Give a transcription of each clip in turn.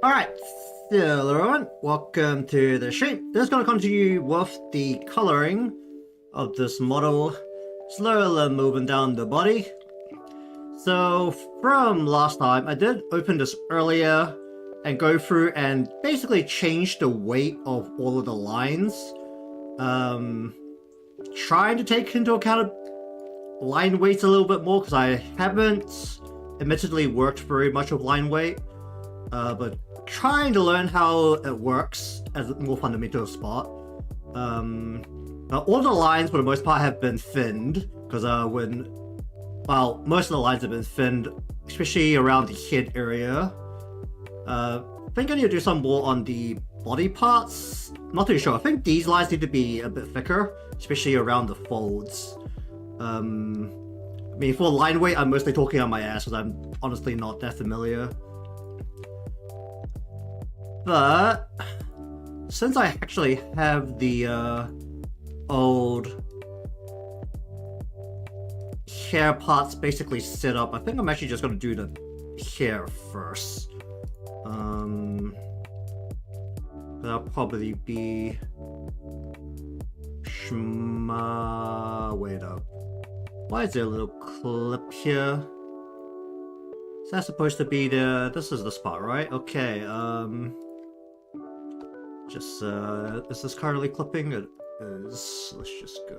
Alright, hello everyone, welcome to the stream. This is going to continue with the coloring of this model, slowly moving down the body. So from last time, I did open this earlier and go through and basically change the weight of all of the lines. Trying to take into account line weights a little bit more because I haven't admittedly worked very much with line weight. But trying to learn how it works as a more fundamental spot. All the lines for the most part have been thinned because most of the lines have been thinned, especially around the head area. I think I need to do some more on the body parts. Not too sure. I think these lines need to be a bit thicker, especially around the folds. I mean, for line weight, I'm mostly talking on my ass because I'm honestly not that familiar. But since I actually have the old hair parts basically set up, I think I'm actually just going to do the hair first. That'll probably be wait up. Why is there a little clip here? Is that supposed to be this is the spot, right? Okay, is this currently clipping? It is. Let's just go.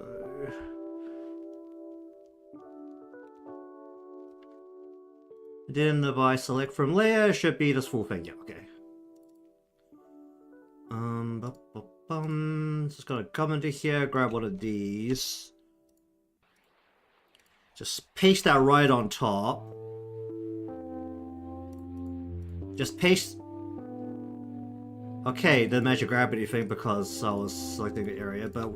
Then if I select from layer, it should be this full thing. Yeah, okay. Just gotta come into here, grab one of these. Just paste that right on top. Just paste. Okay, didn't manage to grab anything because I was selecting the area, but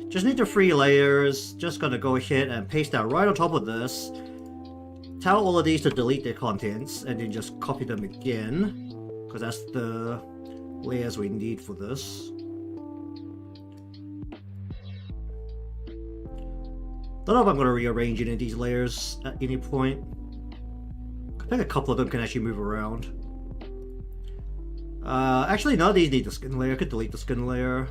just need the 3 layers. Just gonna go ahead and paste that right on top of this. Tell all of these to delete their contents, and then just copy them again, because that's the layers we need for this. Don't know if I'm gonna rearrange any of these layers at any point. I think a couple of them can actually move around. Actually, none of these need the skin layer. I could delete the skin layer.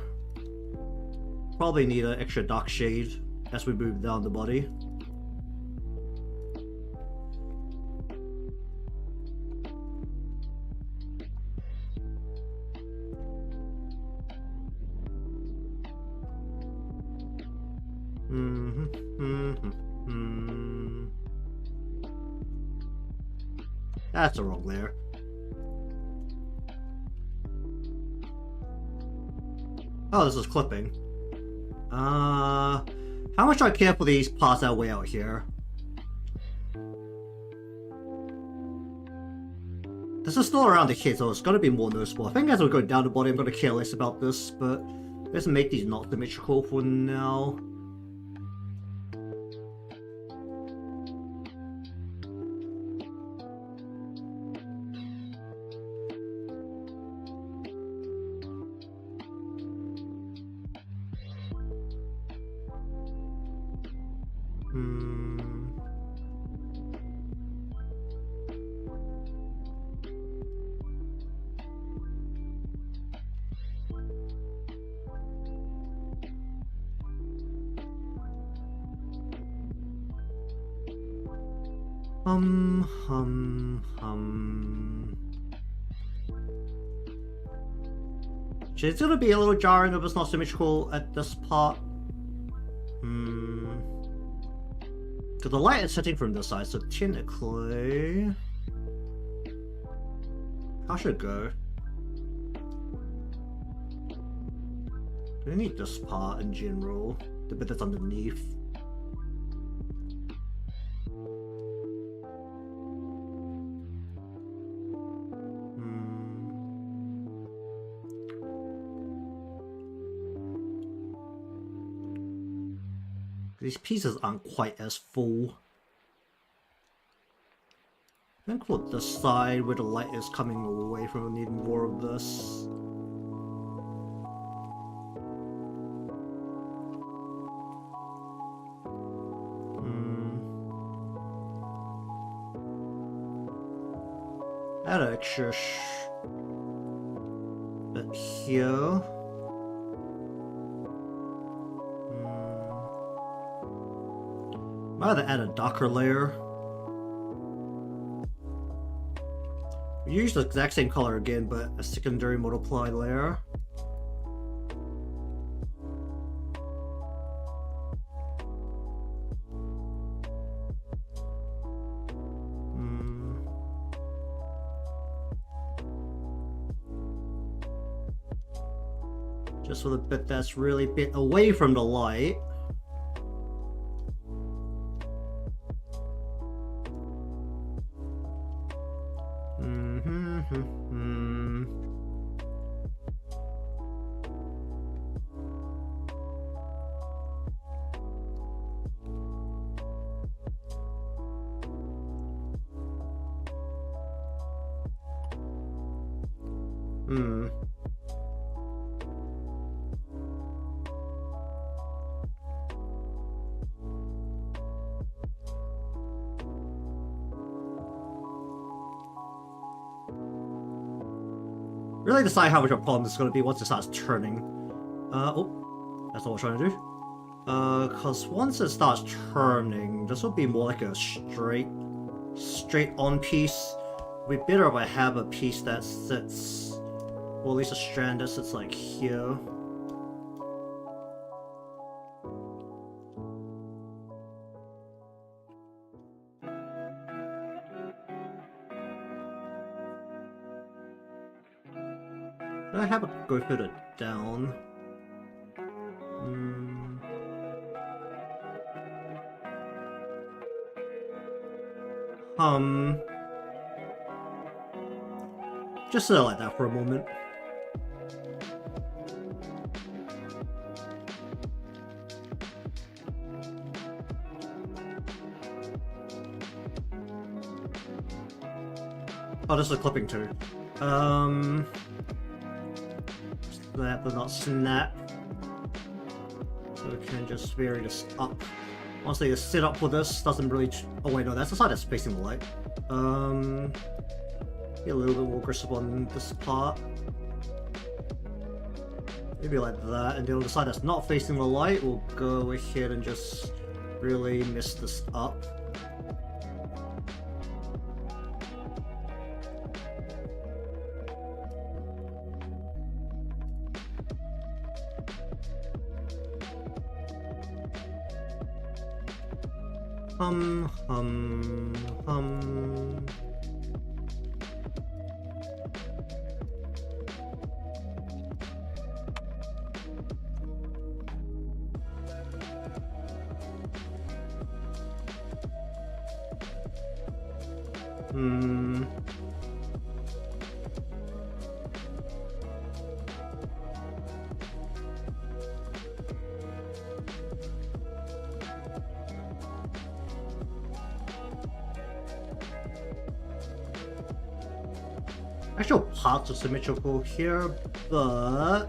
Probably need an extra dark shade as we move down the body. That's the wrong layer. Oh, this is clipping. How much do I care for these parts that way out here? This is still around the kid, so it's gonna be more noticeable. I think as we go down the body, I'm gonna care less about this, but let's make these not symmetrical for now. It's gonna be a little jarring if it's not symmetrical at this part. Because the light is setting from this side, so technically... How should it go? Do we need this part in general? The bit that's underneath? These pieces aren't quite as full. I think for this side where the light is coming away from, we need more of this. Add an extra here. Might have to add a darker layer. We use the exact same color again, but a secondary multiply layer. Just for the bit that's really bit away from the light. Really decide how much of a problem this is going to be once it starts turning. Oh, that's not what I'm trying to do. Because once it starts turning, this will be more like a straight on piece. It'd be better if I have a piece that sits, or at least a strand that sits like here. I have a go further down. Just sit like that for a moment. Oh, this is a clipping too. That will not snap. So we can just vary this up. Honestly, the setup for this doesn't really. Oh wait, no, that's the side that's facing the light. Be a little bit more aggressive on this part. Maybe like that, and then on the side that's not facing the light, we'll go ahead and just really mess this up. Actual parts are symmetrical here, but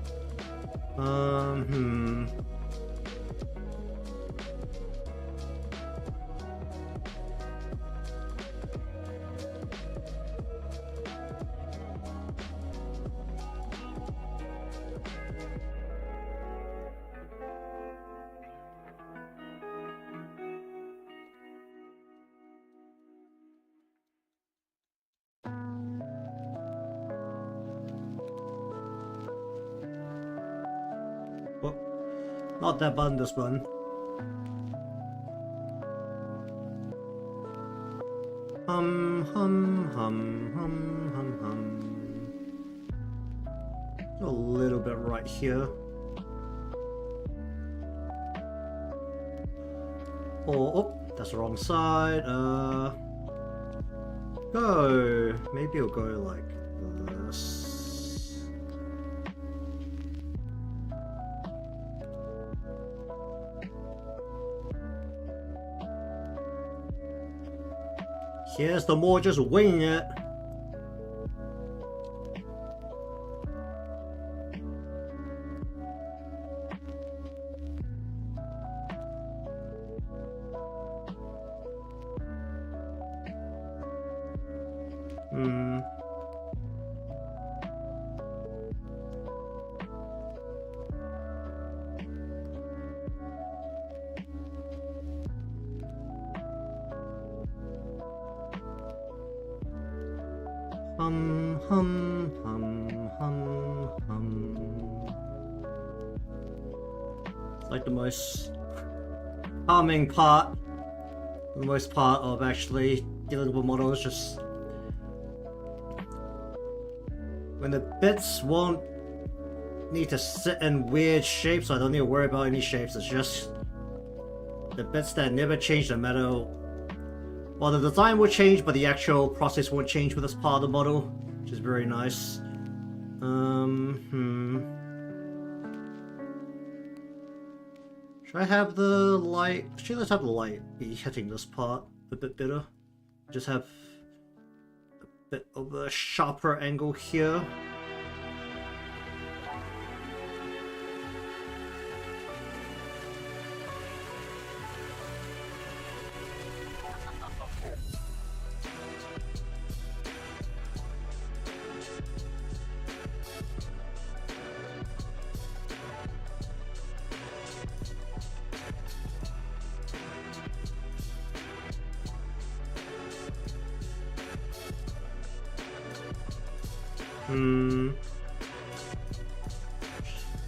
not that button, this button. A little bit right here. Oh, that's the wrong side. Go. Maybe it'll go like this. Here's the more just wing it. Hum, hum, hum, hum. It's like the most calming part, the most part of actually dealing with models, just when the bits won't need to sit in weird shapes, so I don't need to worry about any shapes. It's just the bits that never change the metal. Well, the design will change, but the actual process won't change with this part of the model, which is very nice. Should I have the light? Actually, let's have the light be hitting this part a bit better. Just have a bit of a sharper angle here.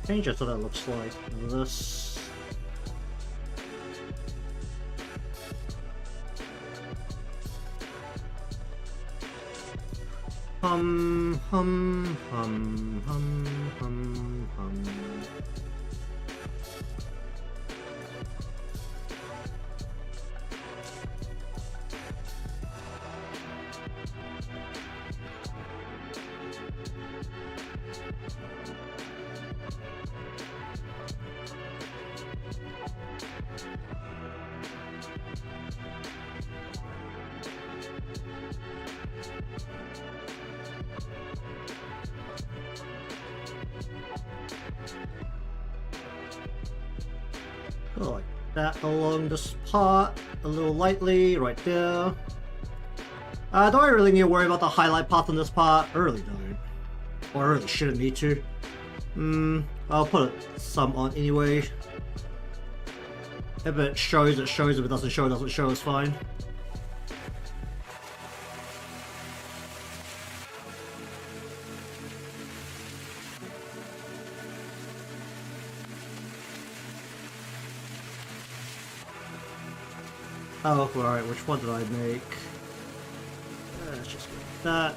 Change it so that looks like this. Hum, hum, hum, hum, hum, hum. Go like that along this part, a little lightly, right there. Don't I really need to worry about the highlight path on this part? I really don't. Or I really shouldn't need to. I'll put some on anyway. If it shows, it shows. If it doesn't show, it doesn't show, it's fine. Oh, alright, which one did I make? Let's just get that.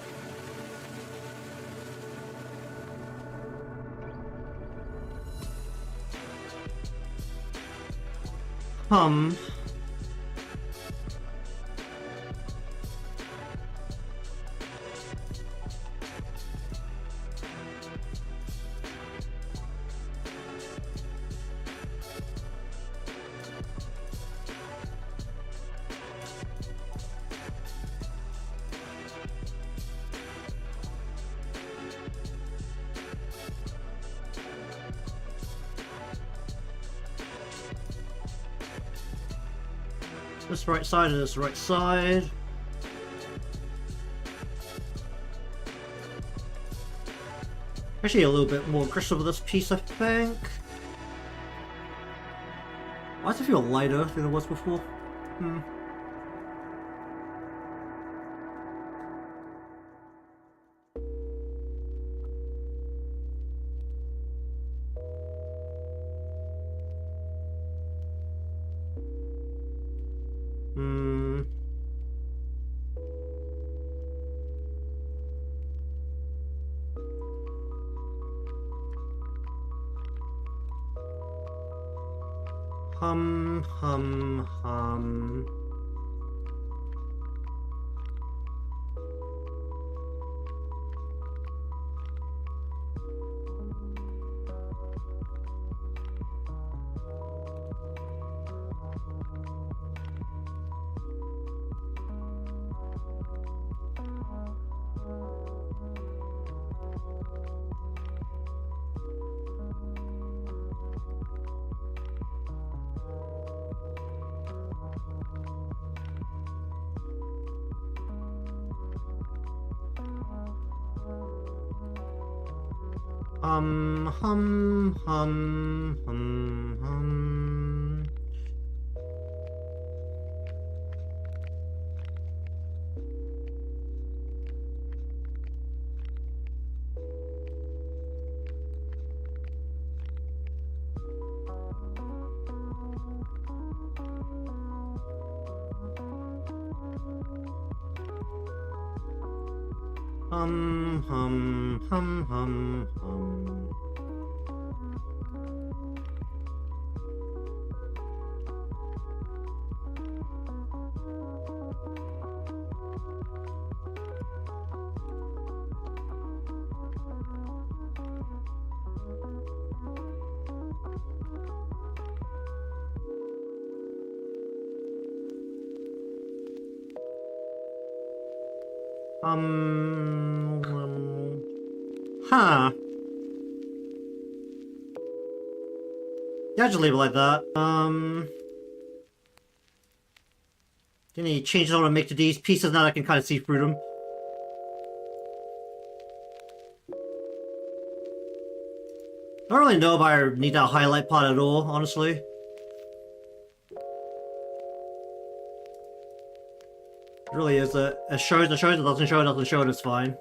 Hum. This right side and this right side. Actually, a little bit more aggressive with this piece, I think. Why does it feel lighter than it was before? Hum, hum, hum. Hum, hum, hum, hum, hum. Hum, hum, hum, hum, hum. Huh. Yeah, just leave it like that. Any changes I want to make to these pieces now that I can kind of see through them? I don't really know if I need that highlight part at all, honestly. It really is it shows, it shows, it doesn't show, it doesn't show, it's fine.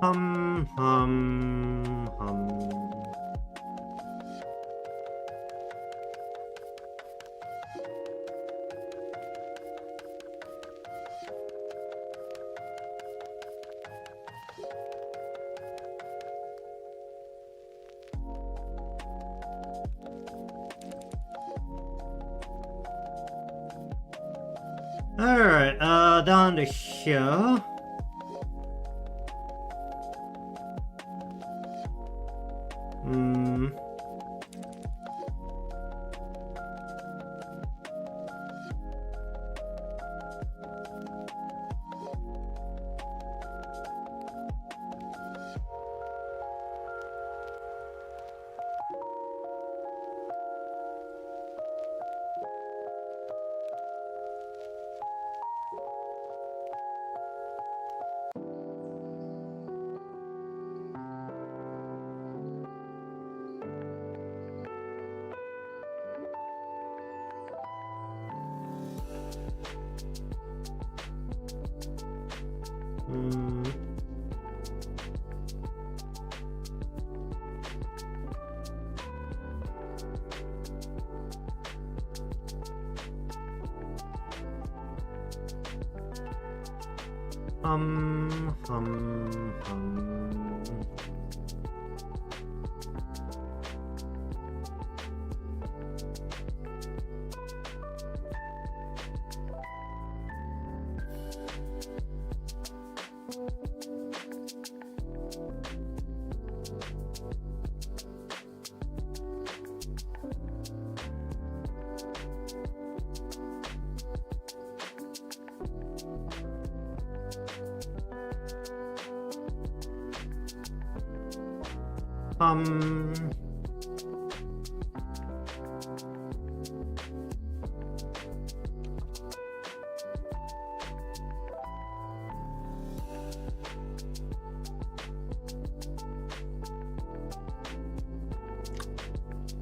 Hum, hum, hum. Alright, down to here. Hum, hum,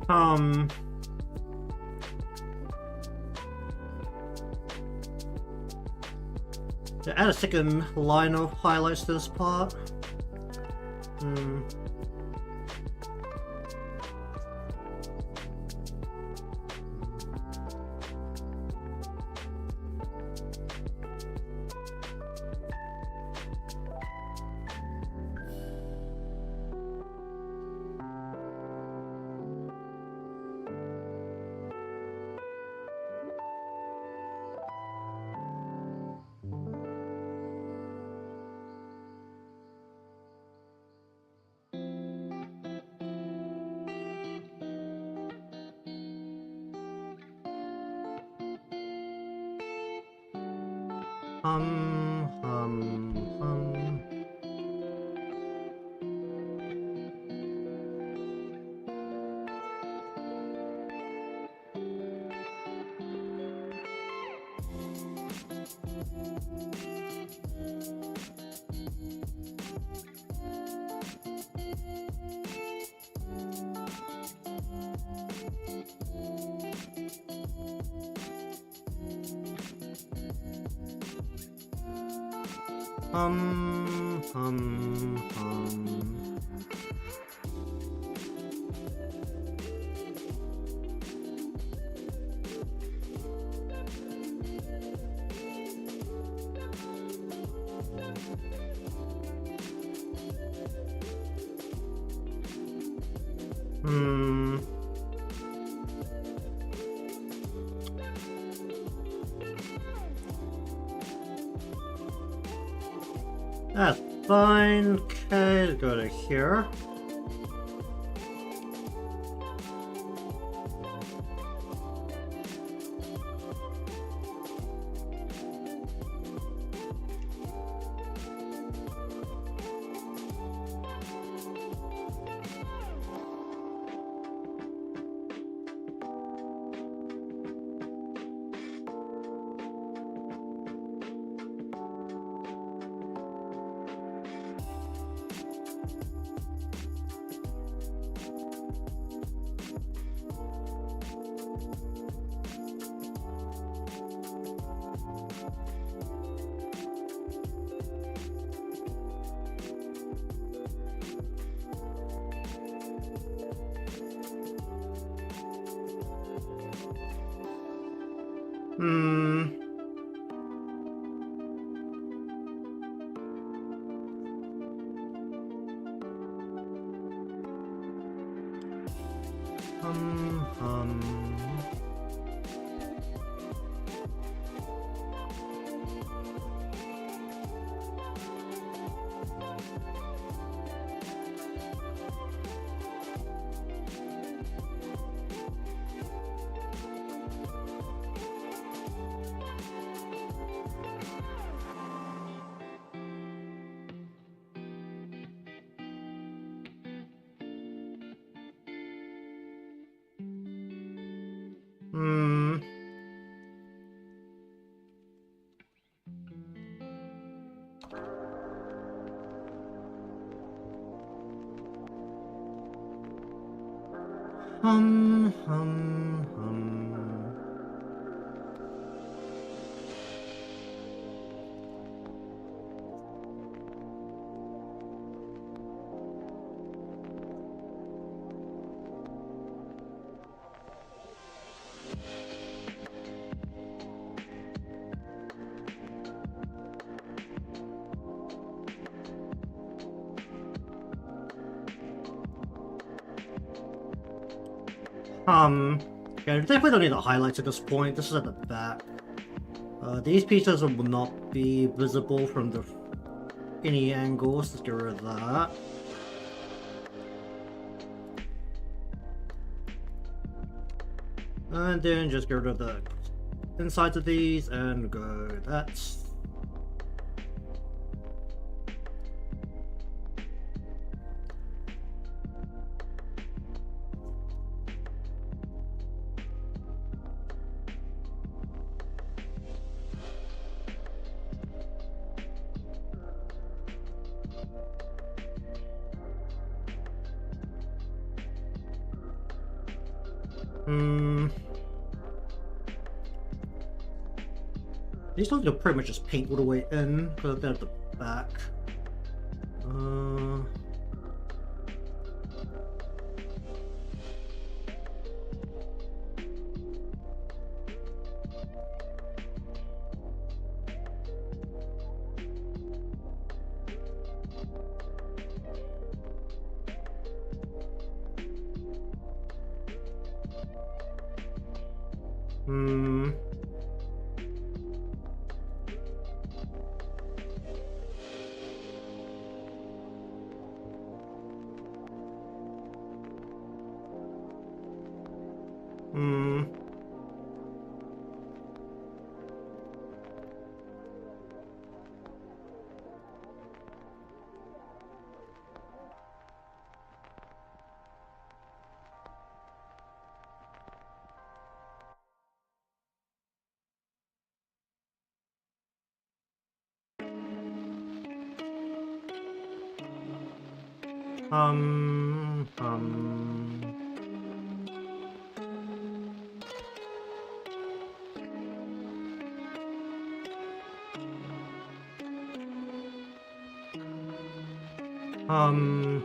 hum. To add a second line of highlights to this part. Hum, hum, hum. Hum, hum, hum. That's fine. Okay, let's go to here. Hum, hum, hum. Yeah, we definitely don't need the highlights at this point. This is at the back. These pieces will not be visible from the any angles. Let's get rid of that. And then just get rid of the insides of these and go. That's. These ones will pretty much just paint all the way in because they're at the back. Um...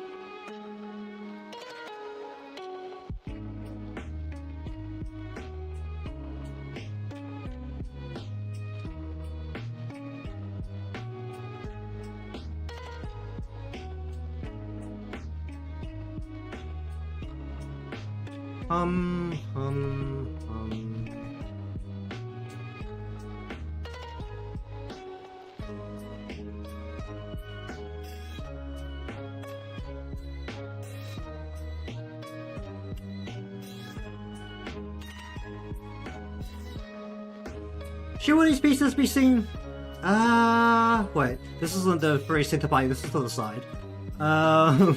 Should one of these pieces be seen? Wait, this isn't the very center body, this is to the side. How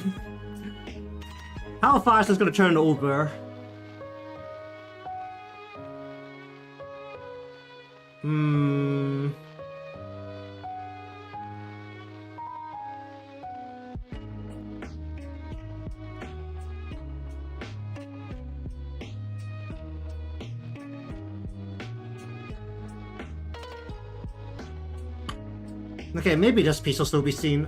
fast is this gonna turn over? Okay, maybe this piece will still be seen.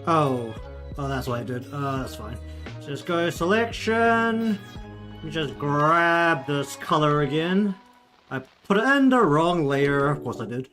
Oh, that's what I did. That's fine. Just go selection. Just grab this color again. I put it in the wrong layer. Of course I did.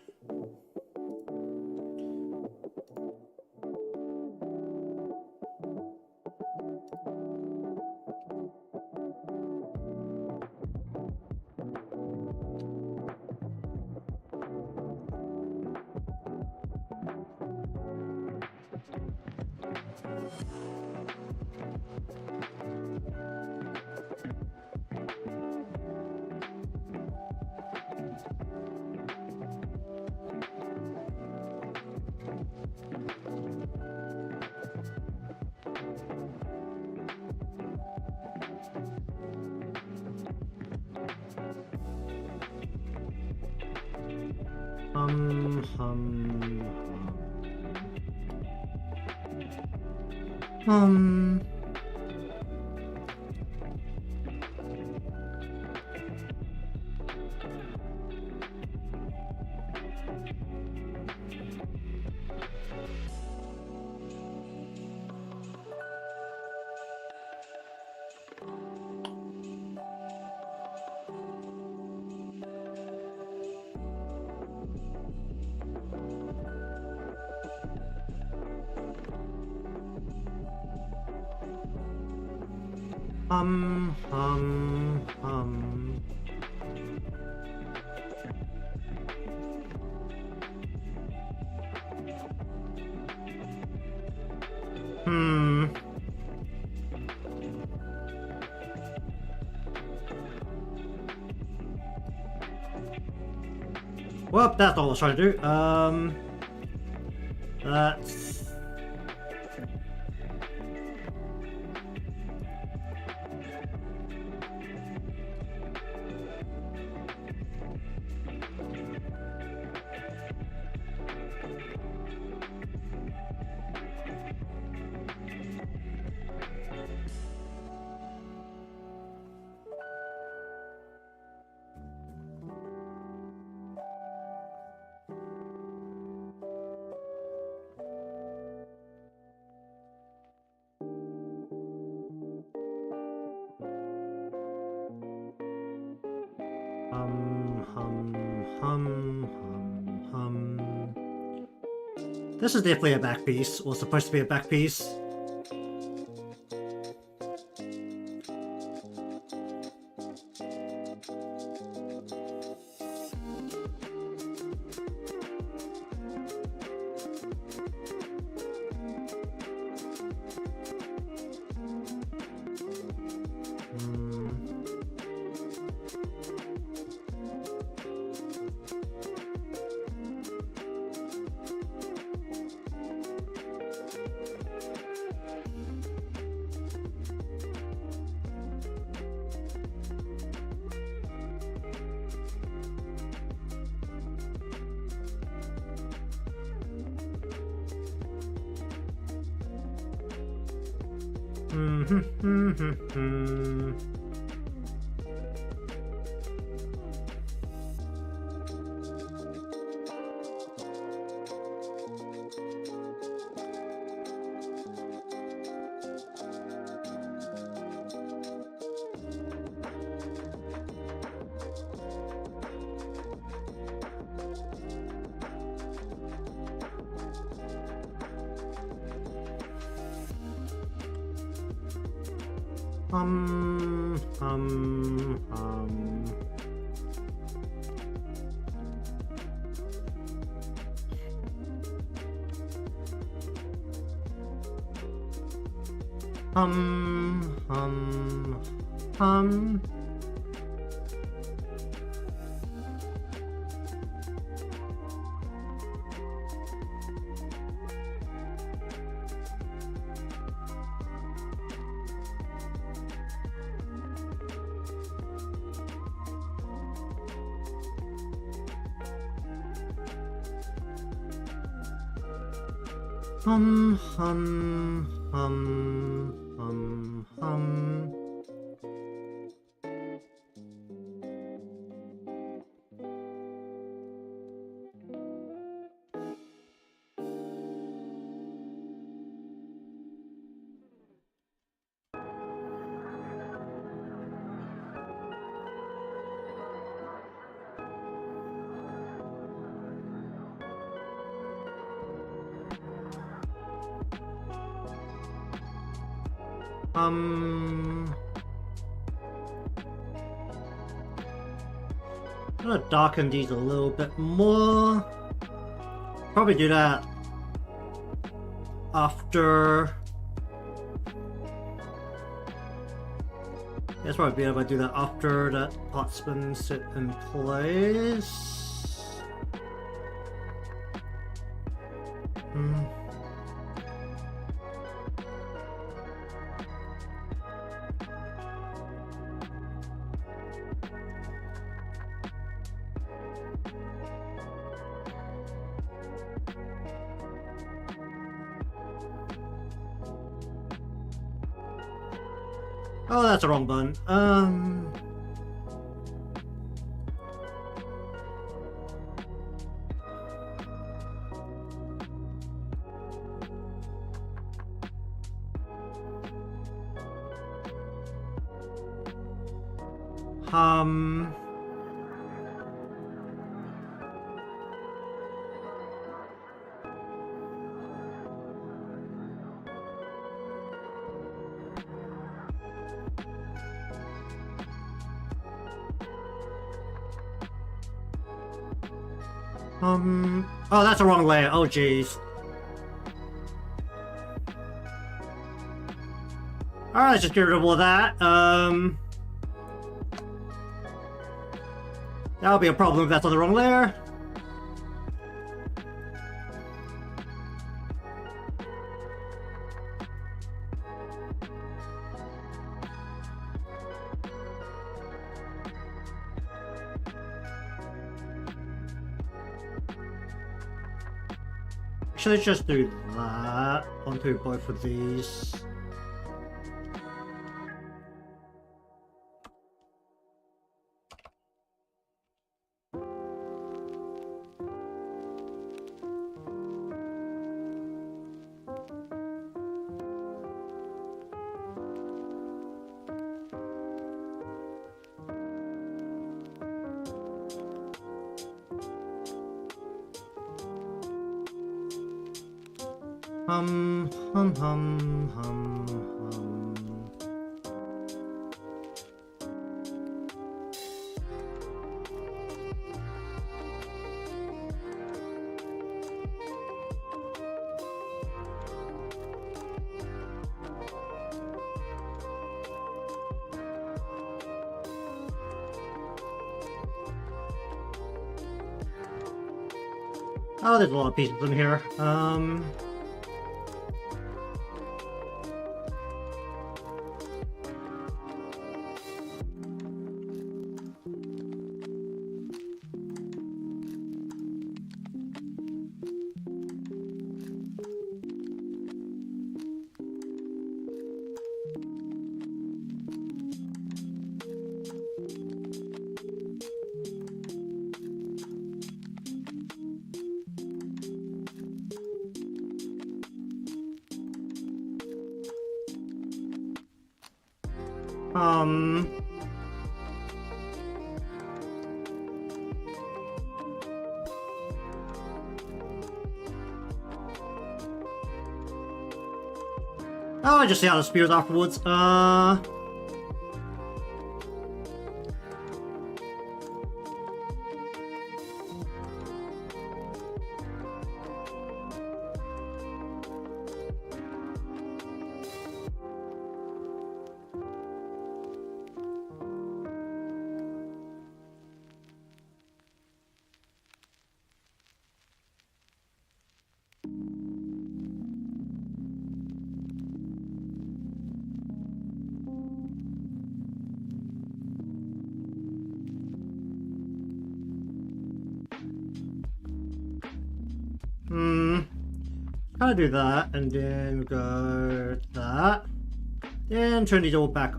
Well, that's all I was trying to do. That's... This is definitely a back piece, or supposed to be a back piece. I'm gonna darken these a little bit more. Probably do that after. Yes, probably be able to do that after that pot's been set in place. Oh, that's the wrong button. Oh, that's the wrong layer. Oh, jeez. Alright, let's just get rid of all that. That'll be a problem if that's on the wrong layer. Should I just do that onto both of these? Hum. Oh, there's a lot of pieces in here. Oh, I just see how this feels afterwards. Kind of do that, and then go that. Then turn these all back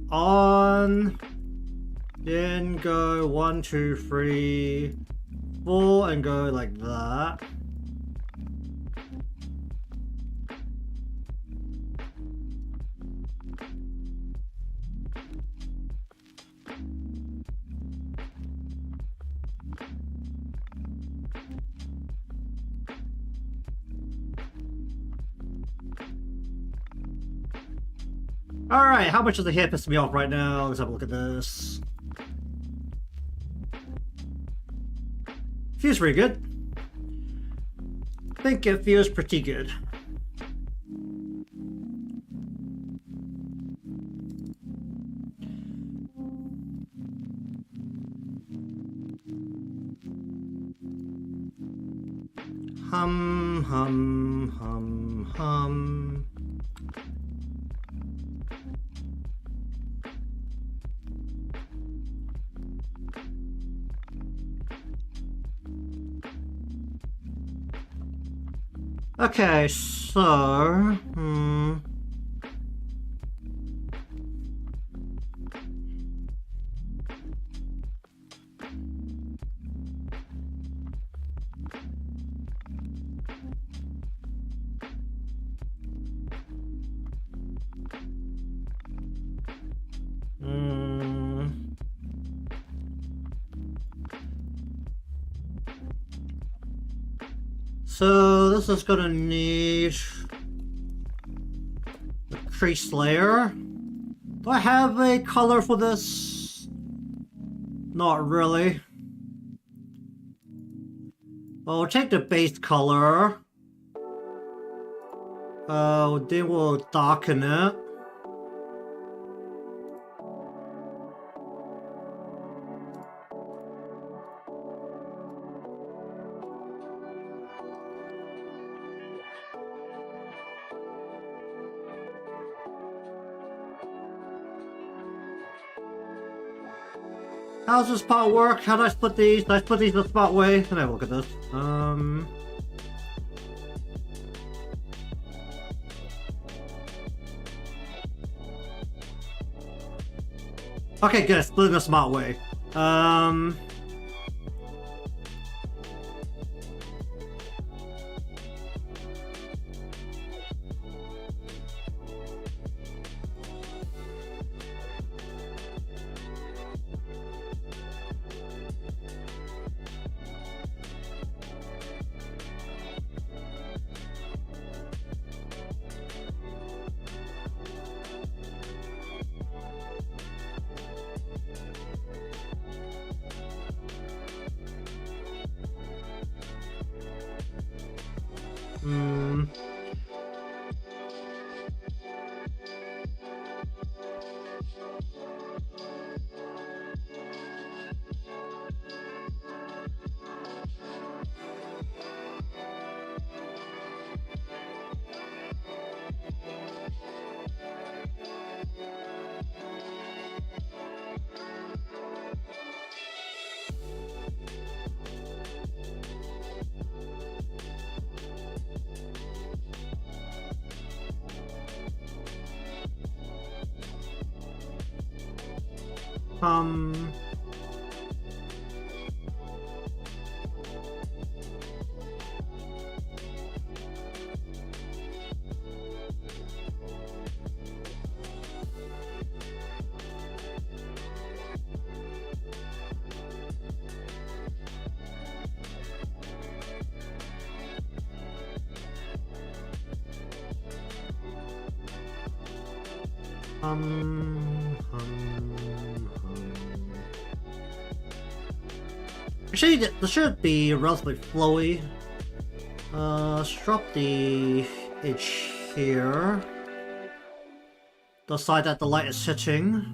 on. Then go 1, 2, 3, 4, and go like that. Alright, how much does the hair piss me off right now? Let's have a look at this. Feels pretty good. I think it feels pretty good. Hum, hum, hum, hum. Okay, so... So this is gonna need the crease layer. Do I have a color for this? Not really. I'll take the base color. Then we'll darken it. How does this part work? How do I split these? Do I split these the smart way? Let me have a look at this. Okay, good. Split in the smart way. hum, Actually, this should be relatively flowy. Let's drop the edge here. The side that the light is hitting.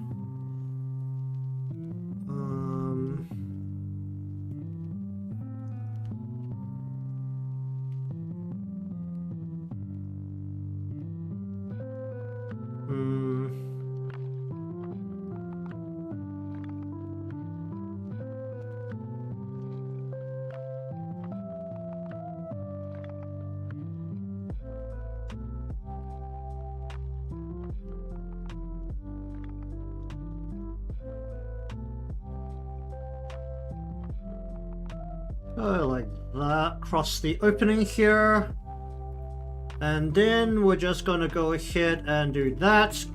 Like that, cross the opening here. And then we're just gonna go ahead and do that,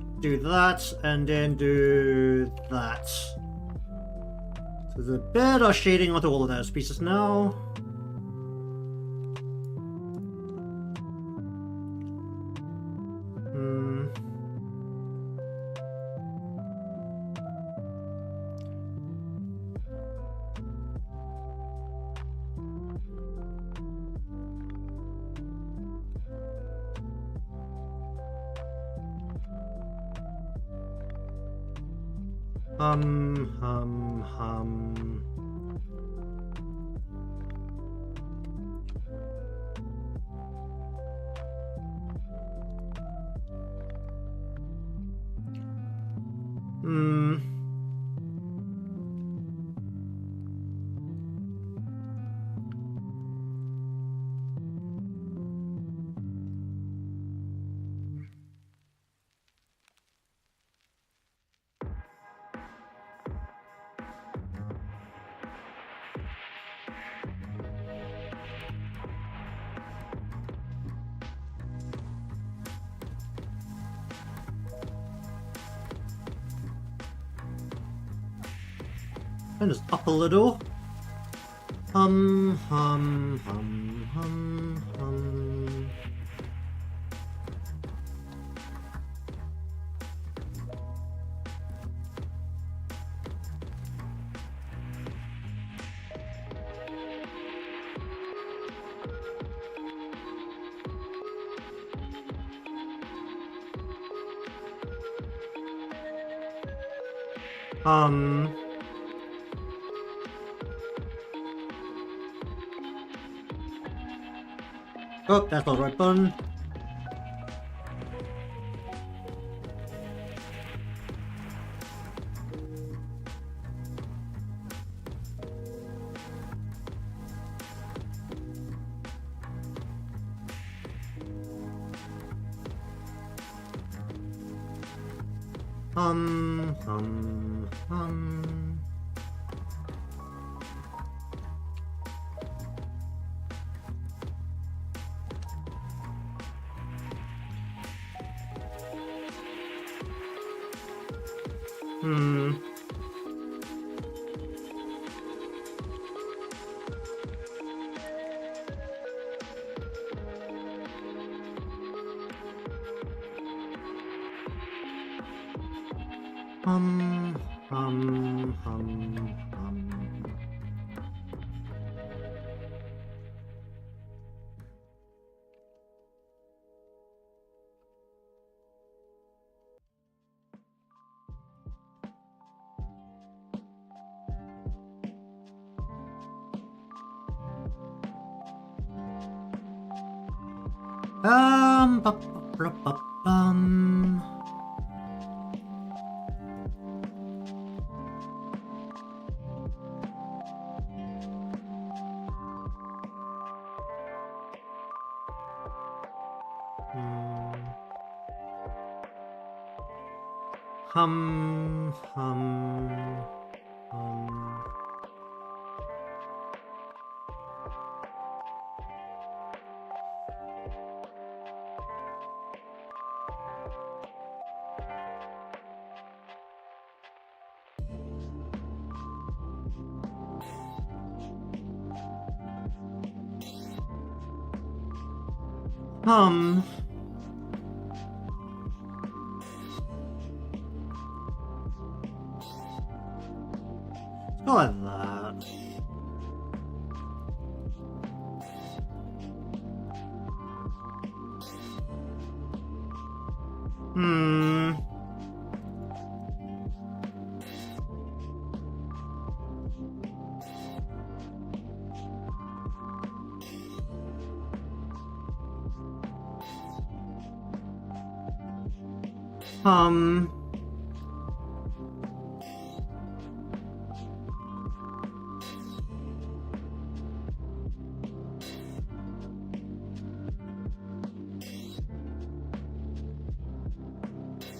and then do that. So there's a bit of shading onto all of those pieces now. And just up a little. Hum. Oh, that's not the right button. Hmm. Um.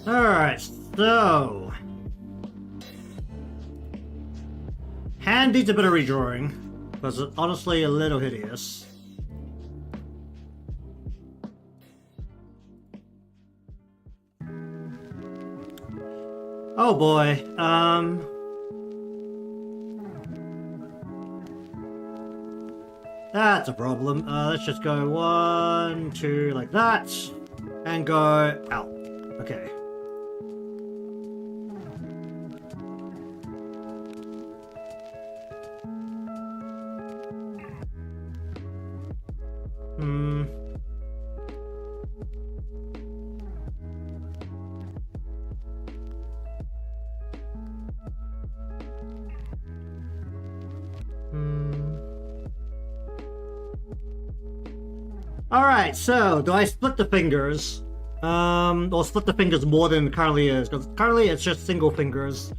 Alright, so... hand needs a bit of redrawing, because it's honestly a little hideous. Oh boy, that's a problem. Let's just go 1, 2, like that, and go out. Okay. Hmm. Alright, so do I split the fingers? Or split the fingers more than it currently is, because currently it's just single fingers.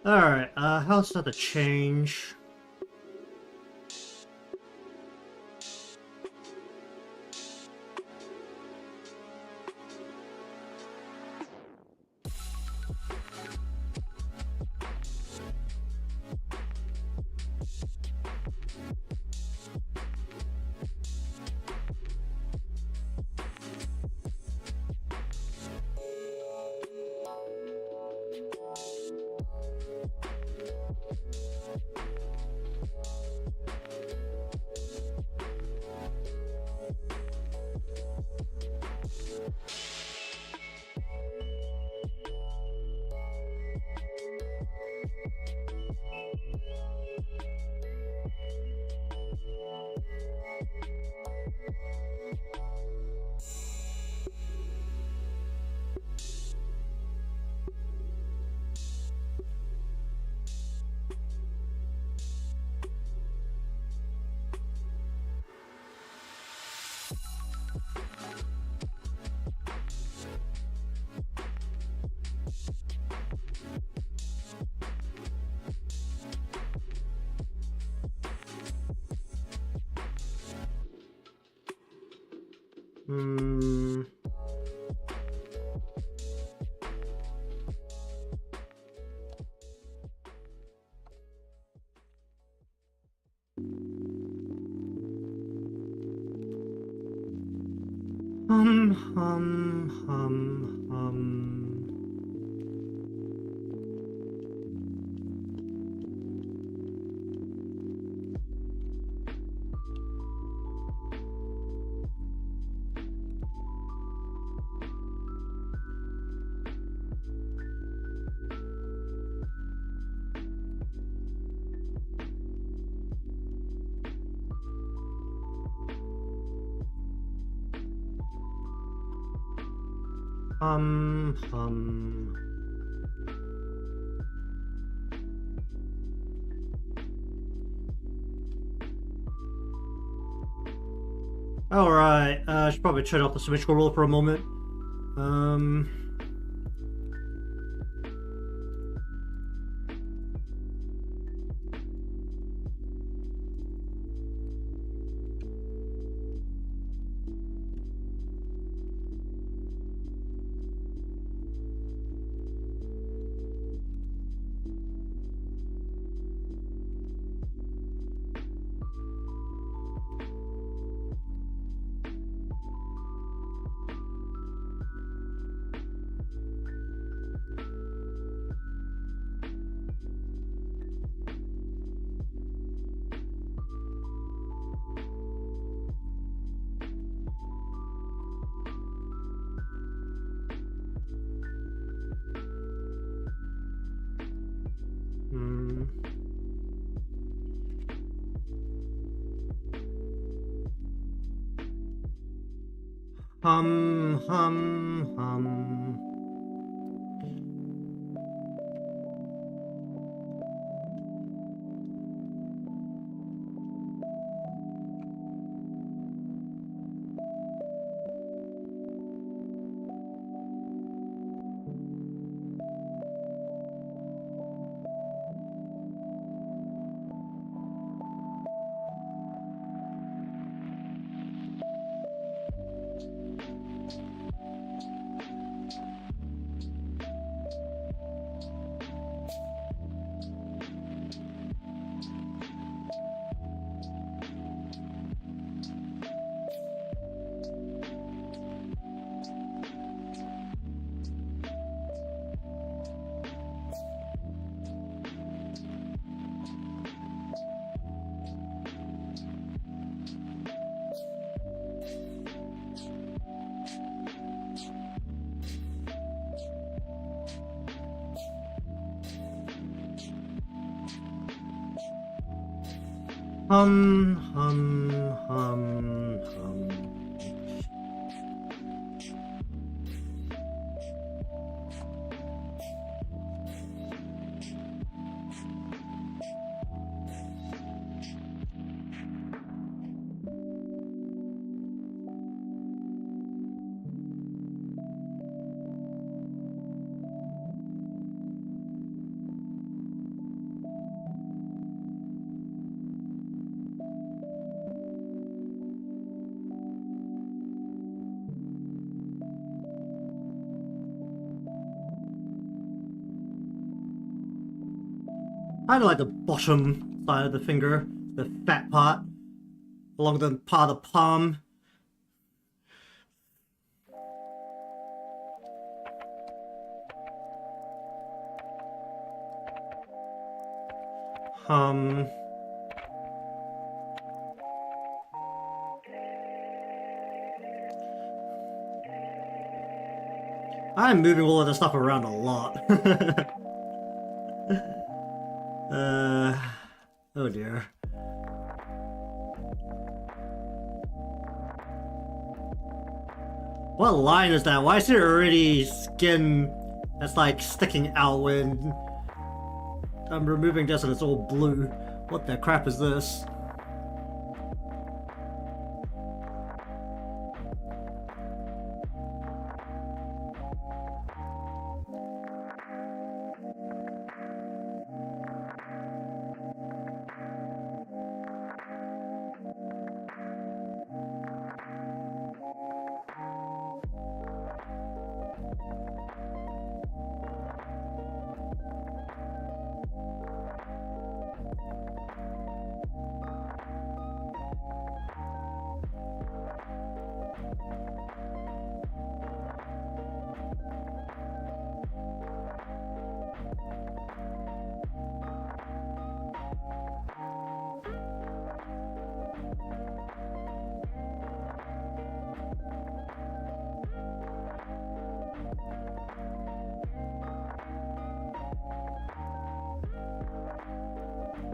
Alright, how's that a change? Hmm. Hum. Hum. Alright, I should probably turn off the symmetrical roll for a moment. Hum. Hum. I like the bottom side of the finger, the fat part, along the part of the palm. Hum. I'm moving all of this stuff around a lot. Oh dear. What line is that? Why is there already skin that's like sticking out when I'm removing this and it's all blue? What the crap is this?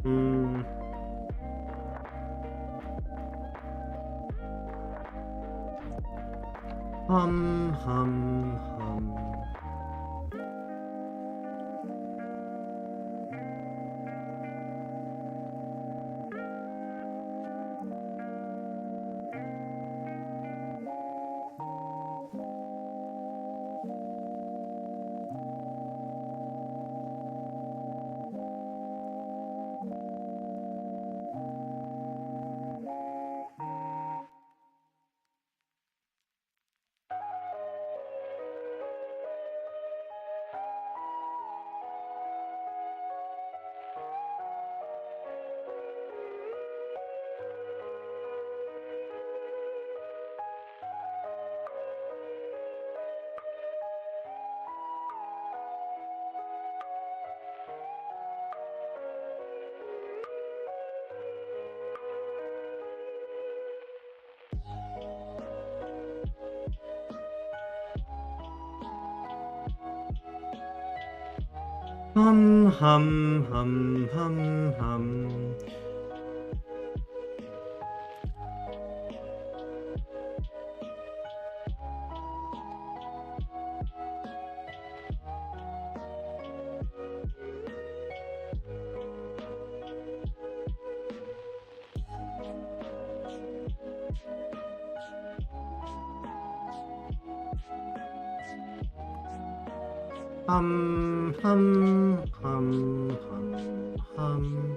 Hmm. Hum, hum, hum. Hum, hum, hum, hum, hum. Hum, hum, hum, hum, hum.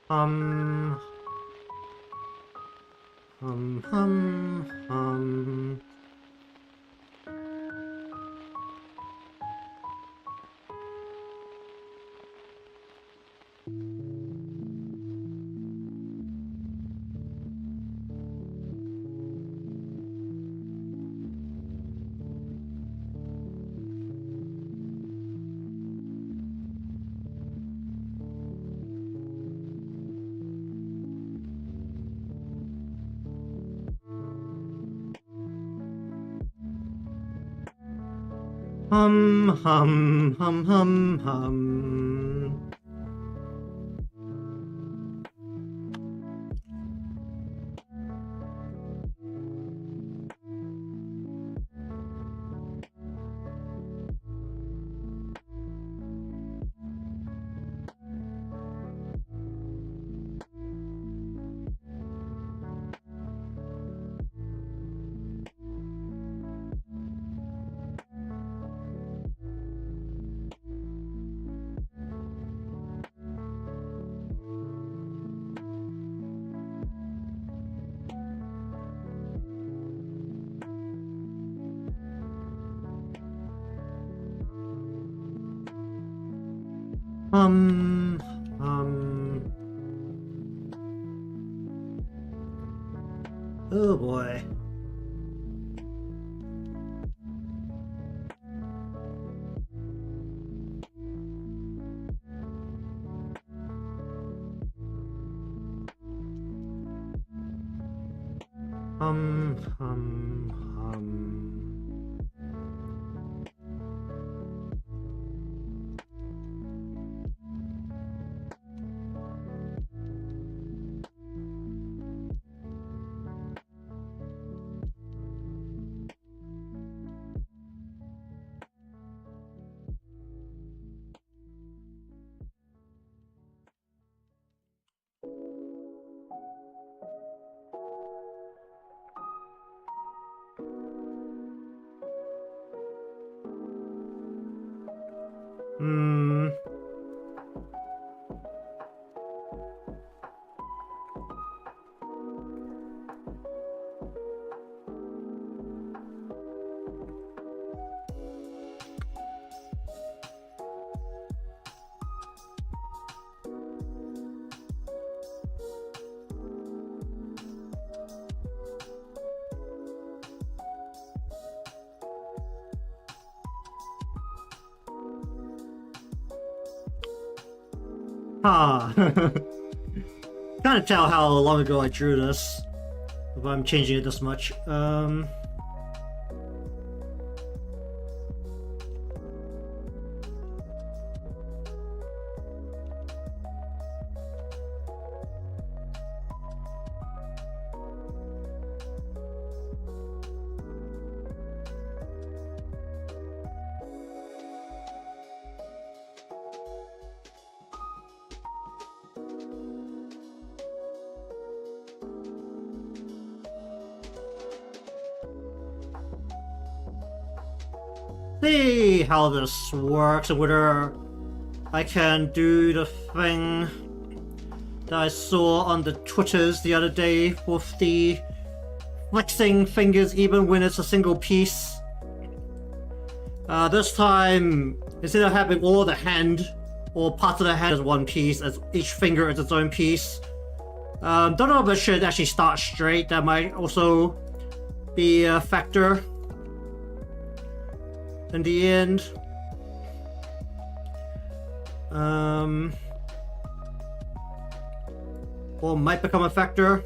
Hum, hum, hum, hum. Hum, hum, hum, hum, hum. Oh boy. Hum, hum, hum. Hmm. Ah. Can't tell how long ago I drew this, if I'm changing it this much. See how this works and whether I can do the thing that I saw on the Twitters the other day with the flexing fingers even when it's a single piece. This time, instead of having all the hand or parts of the hand as one piece, as each finger is its own piece. Don't know if I should actually start straight. That might also be a factor in the end. Or might become a factor.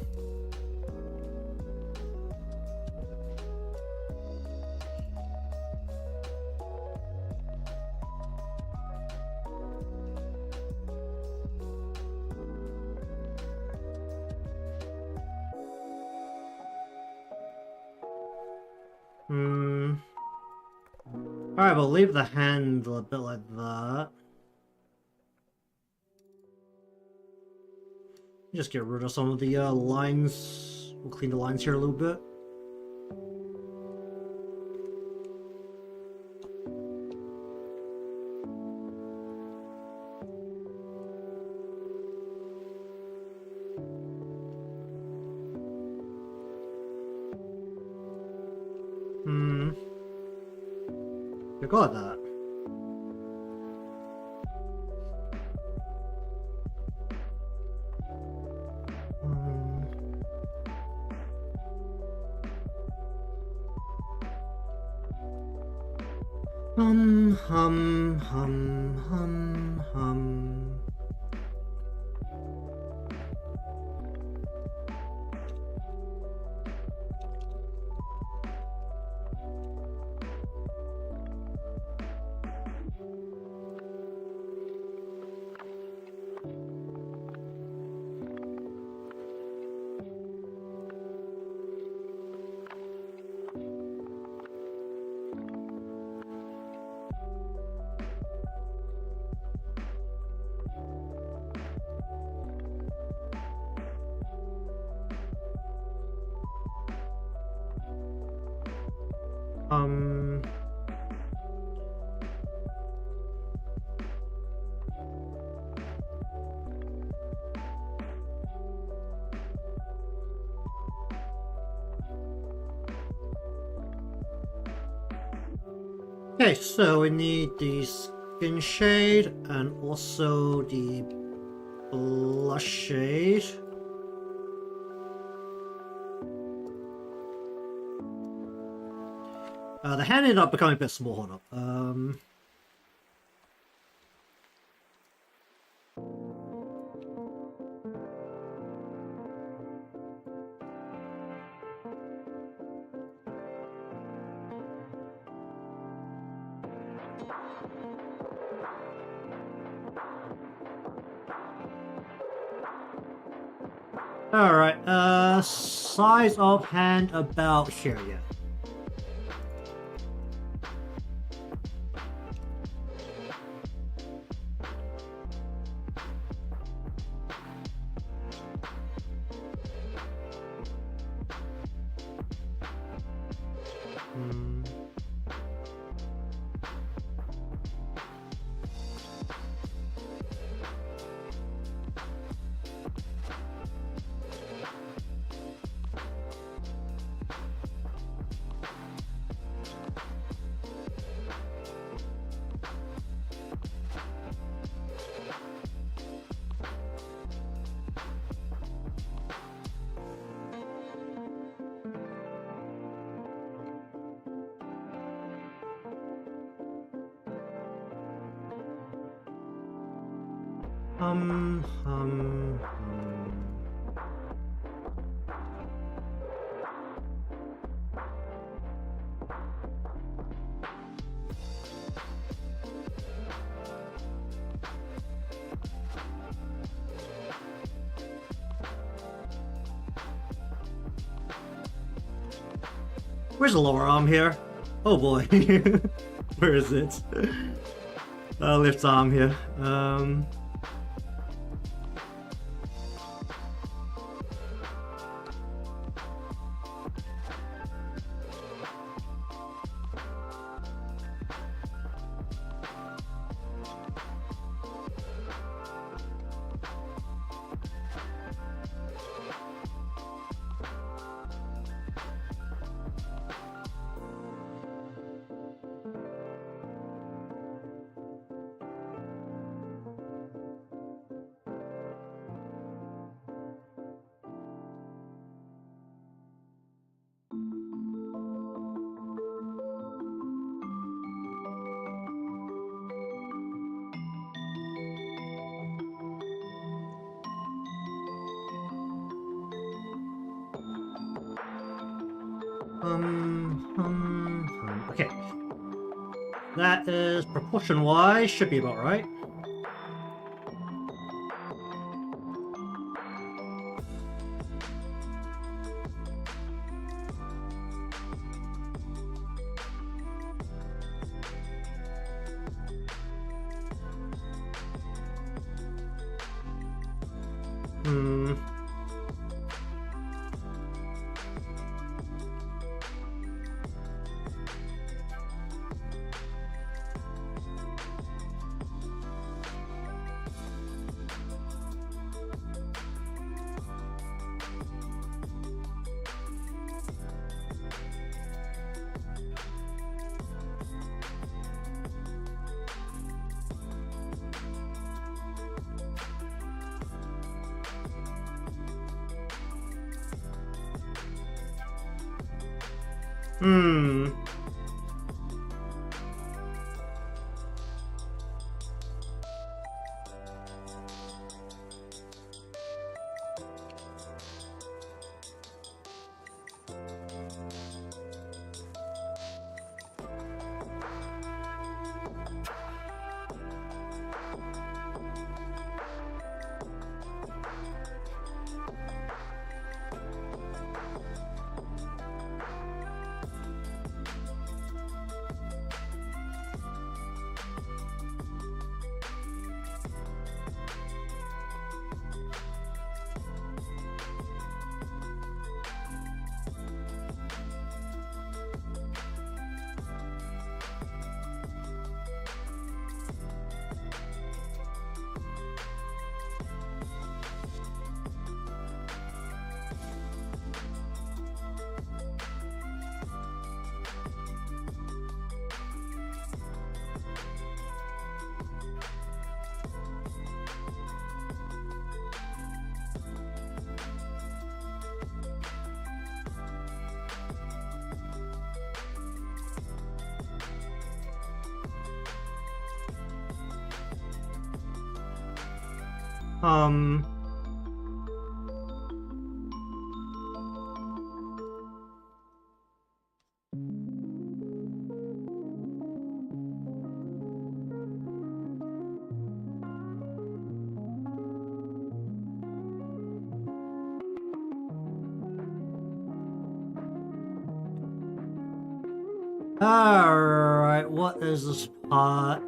Alright, we'll leave the hand a bit like that. Just get rid of some of the lines. We'll clean the lines here a little bit. You got that. Hum. Okay, so we need the skin shade and also the blush shade. The hand ended up becoming a bit small. Hold up. Alright, size of hand about here, yeah. Um. Where's the lower arm here? Oh boy. Where is it? Left arm here. Okay. That is proportion-wise, should be about right. Um. Alright, what is this part?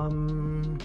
Um...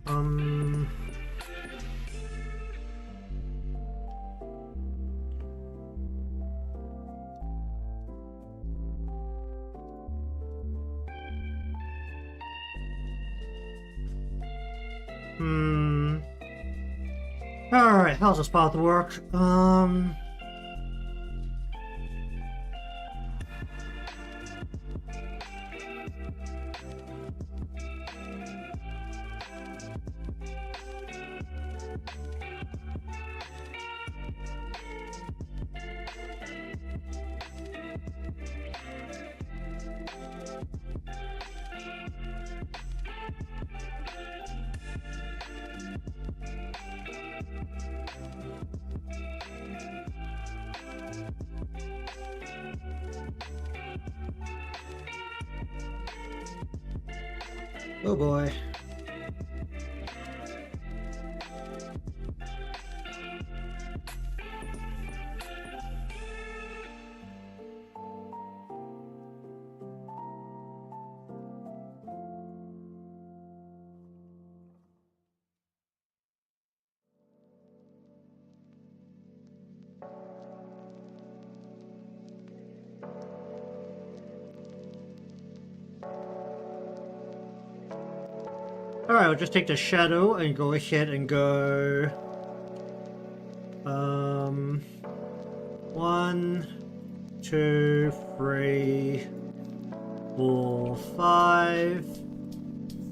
Hum. Alright, how's this about to work? Oh boy. Alright, we'll just take the shadow and go ahead and go... 1, 2, 3, 4, 5,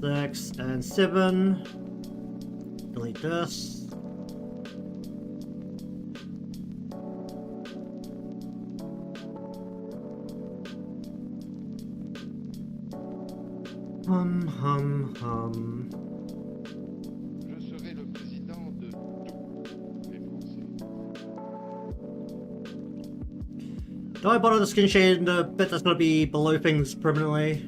6, and 7. Delete this. Je serai le président de tous les Français. Do I bother the skin shade in the bit that's going to be below things permanently?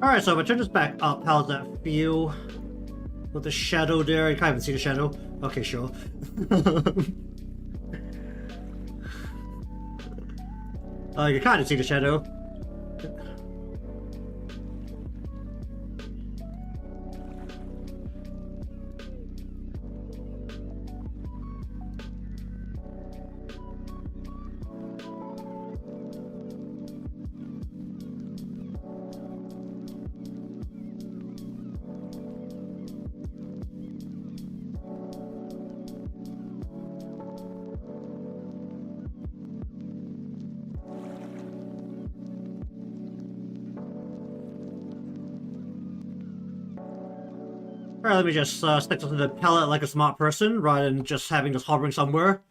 Alright, so if I turn this back up, how does that feel? With the shadow there, you can't even see the shadow. Okay, sure. You kind of see the shadow. Alright, let me just stick to the palette like a smart person, rather than just having this hovering somewhere.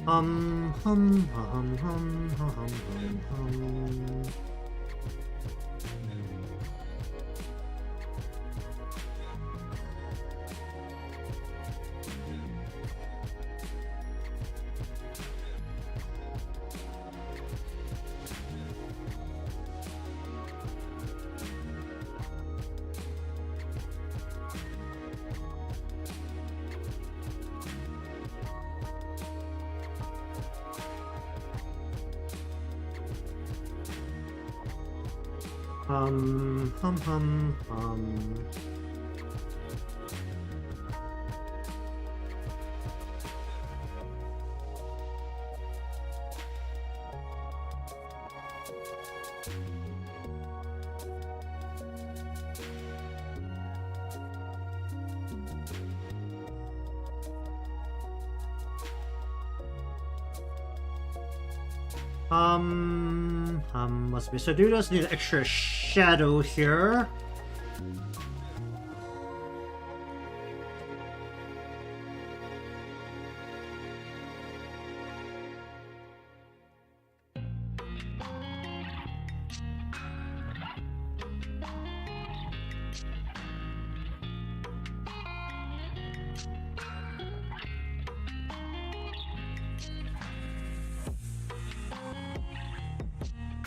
Hum. Hum. Must be. So do just need an extra shadow here.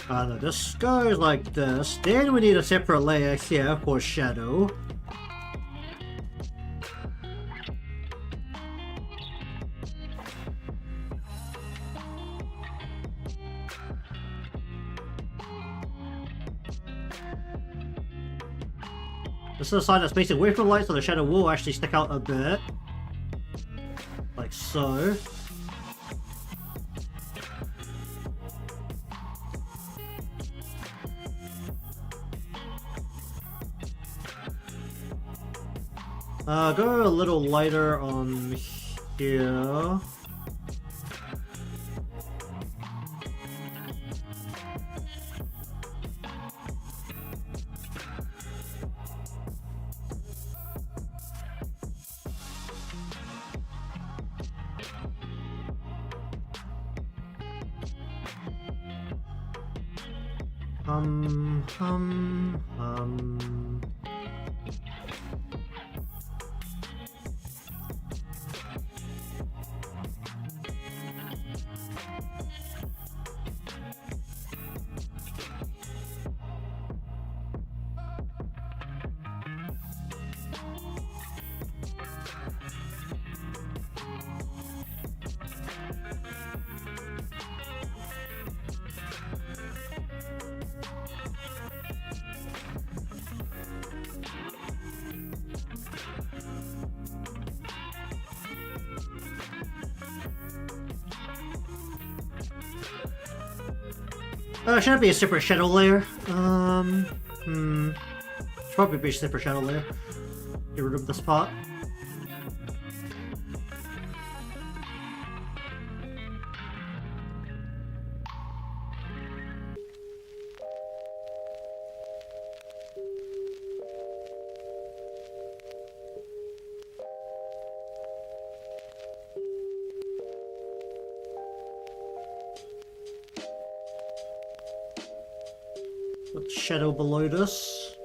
No, this goes like this. Then we need a separate layer here for shadow. This is a side that's facing away from light, so the shadow will actually stick out a bit. Like so. Go a little lighter on here. Should it be a separate shadow layer? Should probably be a separate shadow layer. Get rid of this part. Put shadow below this.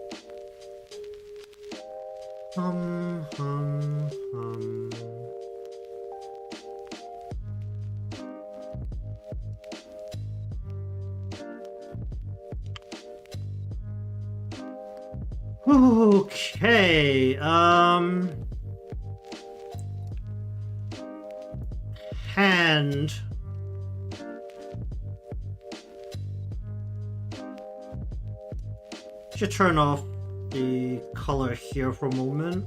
Okay, hand. Should turn off the color here for a moment.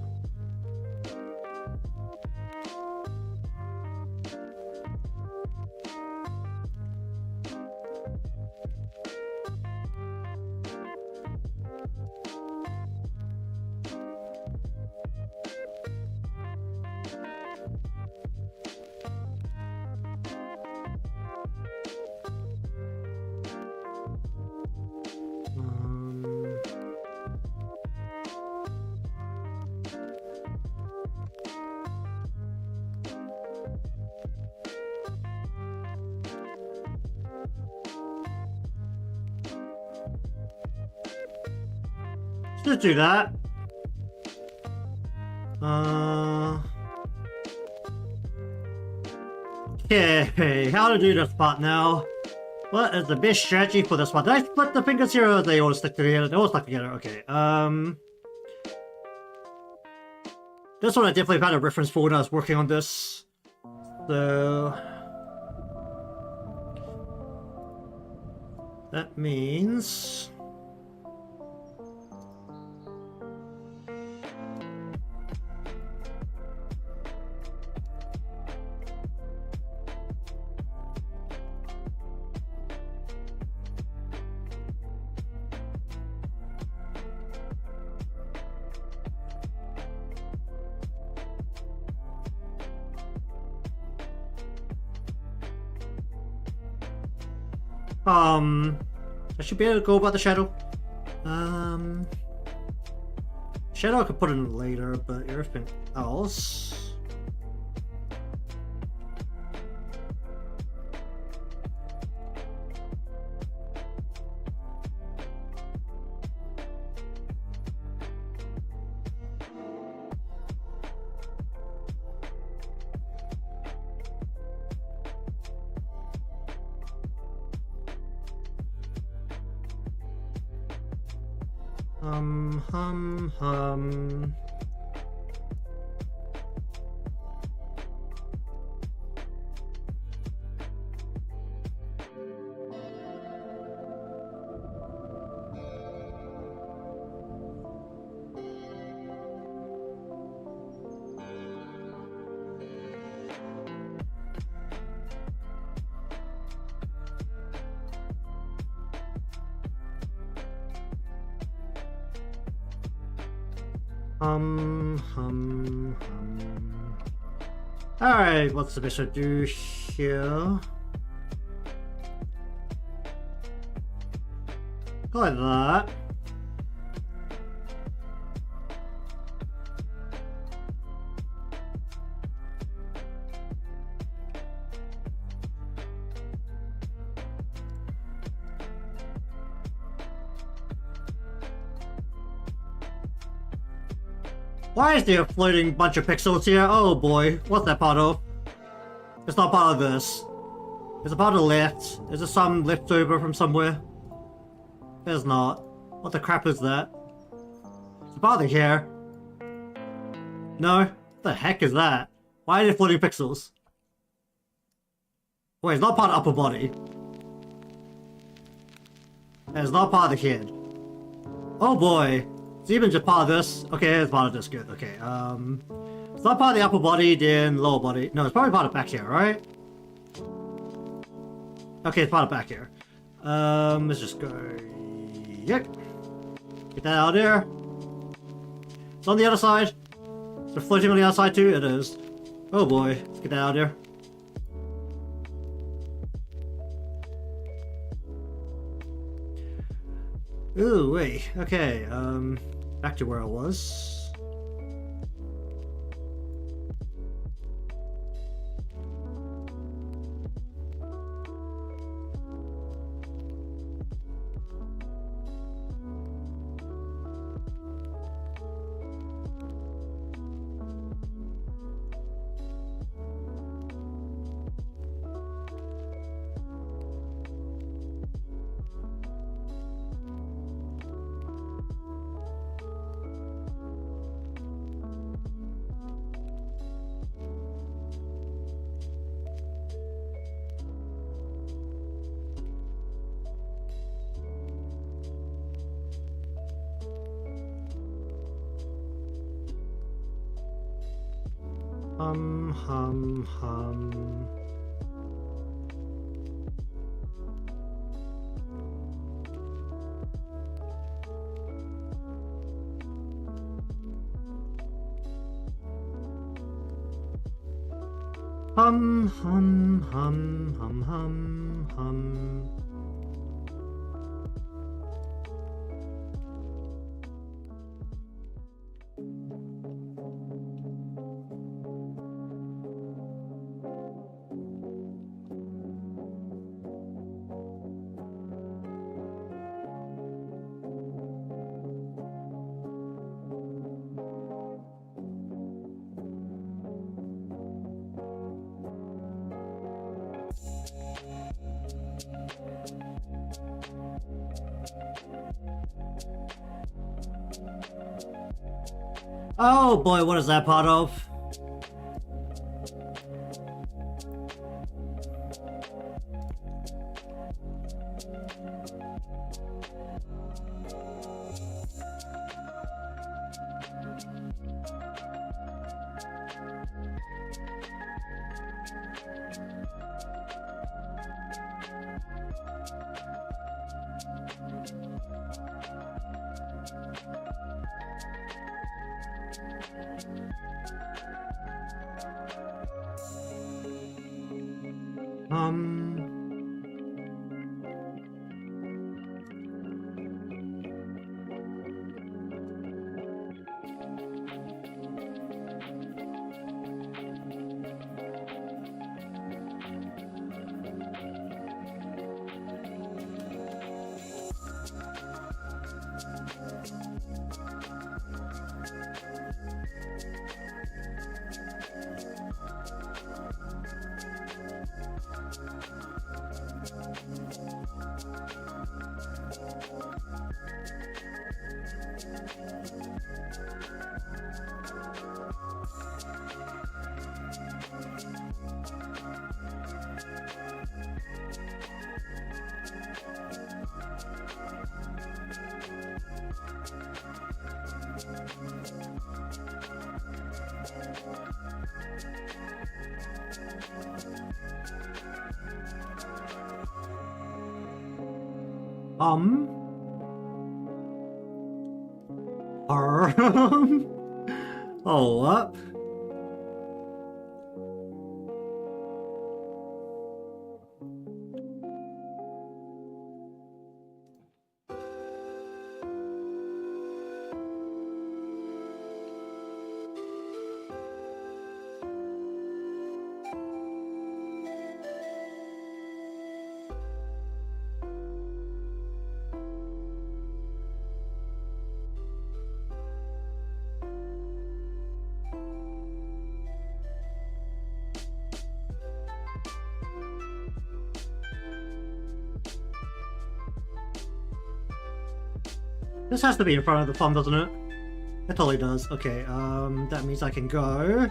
Let's do that. Okay, how to do this part now? What is the best strategy for this part? Did I split the fingers here or they all stick together? They all stuck together, okay. This one I definitely found a reference for when I was working on this. So that means I should be able to go about the shadow. Shadow I could put in later, but everything else. Alright, what's the best I do here? Go like that. Why is there a floating bunch of pixels here? Oh boy, what's that part of? It's not part of this. It's a part of the left. Is there some leftover from somewhere? There's not. What the crap is that? It's a part of the hair. No? What the heck is that? Why are there floating pixels? Wait, it's not part of upper body. And it's not part of the head. Oh boy. It's even just part of this. Okay, it's part of this. Good. Okay. It's not part of the upper body, then lower body. No, it's probably part of back here, right? Okay, it's part of back here. Let's just go. Yep. Get that out of there. It's on the other side. They're floating on the other side too. It is. Oh boy. Let's get that out of there. Ooh, wait. Okay. Back to where I was. Hum. Hum. Oh boy, what is that part of? Oh, what? This has to be in front of the thumb, doesn't it? It totally does. Okay, that means I can go.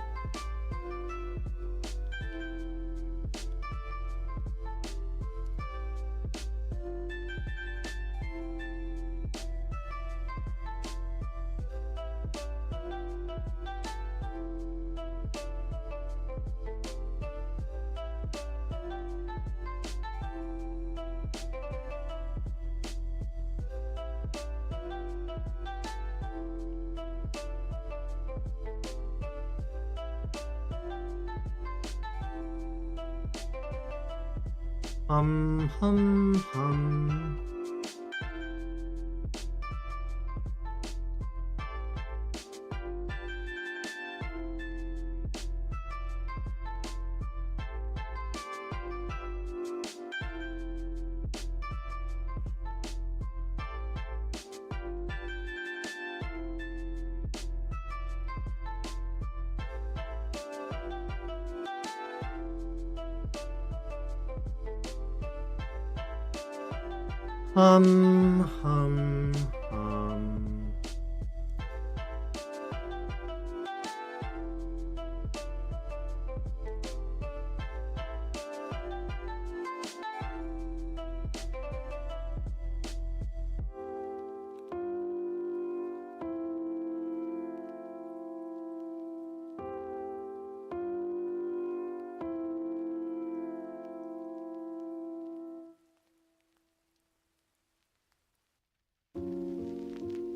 Hum, hum, hum. Hum, hum, hum.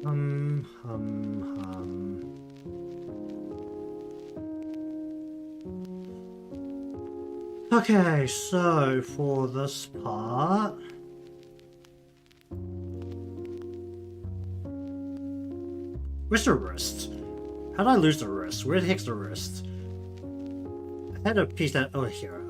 Hum, hum, hum. Okay, so for this part, where's the wrist? How did I lose the wrist? Where the heck's the wrist? I had a piece that oh here.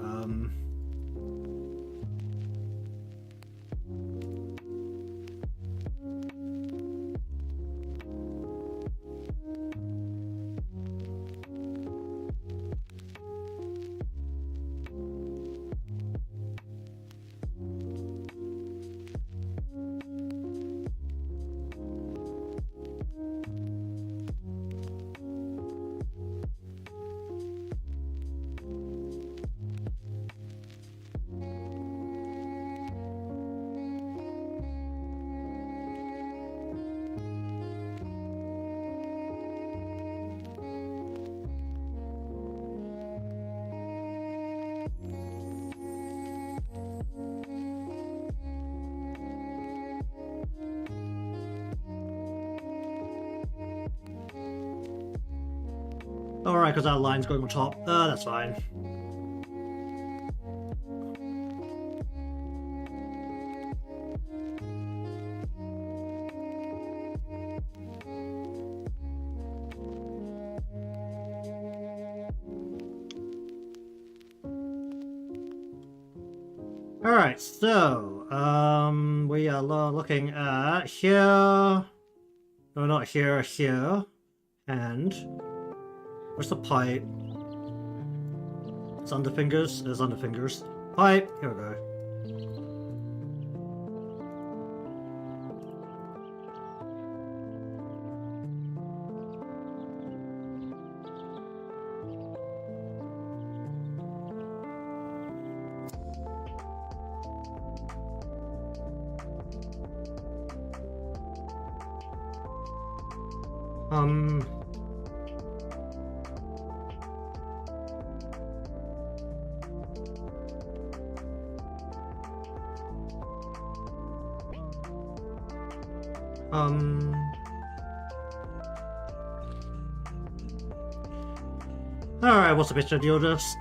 Alright, because that line's going on top. That's fine. Alright, so, we are looking at here. No, not here, here. And where's the pipe? It's under fingers. It's under fingers. Pipe. Here we go. Alright, what's the best idea of this?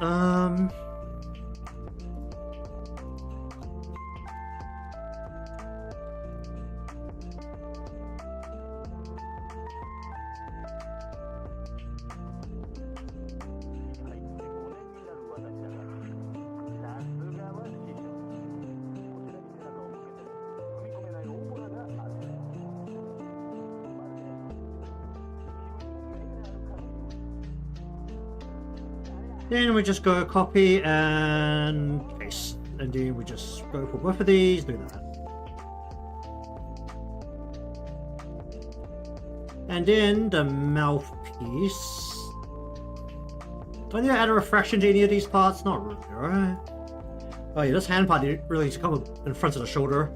Then we just go copy and paste. And then we just go for both of these, do that. And then the mouthpiece. Do I need to add a refraction to any of these parts? Not really, right? Oh yeah, this hand part really needs to come up in front of the shoulder.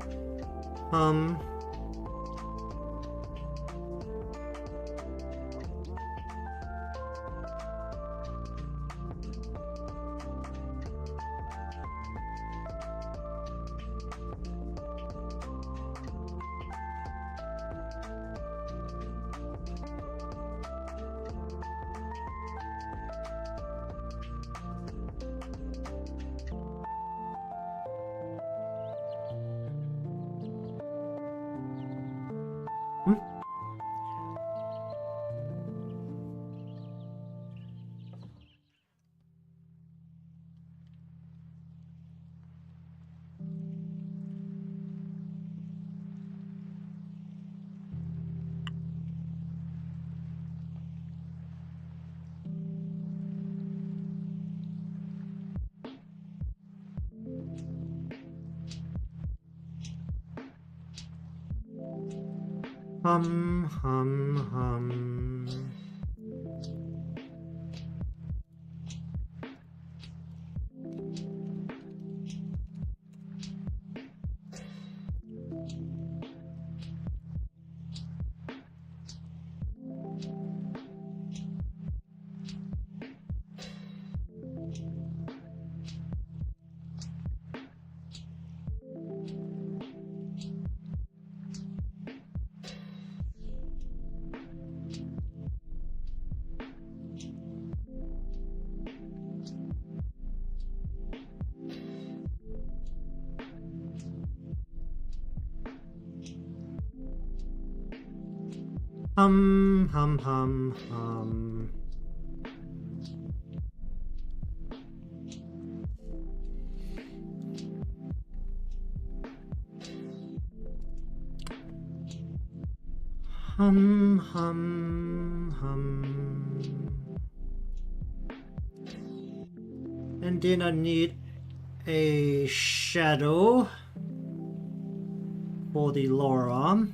Hum, hum, hum. Hum, hum, hum, hum. Hum, hum, hum. And then I need a shadow for the lower arm.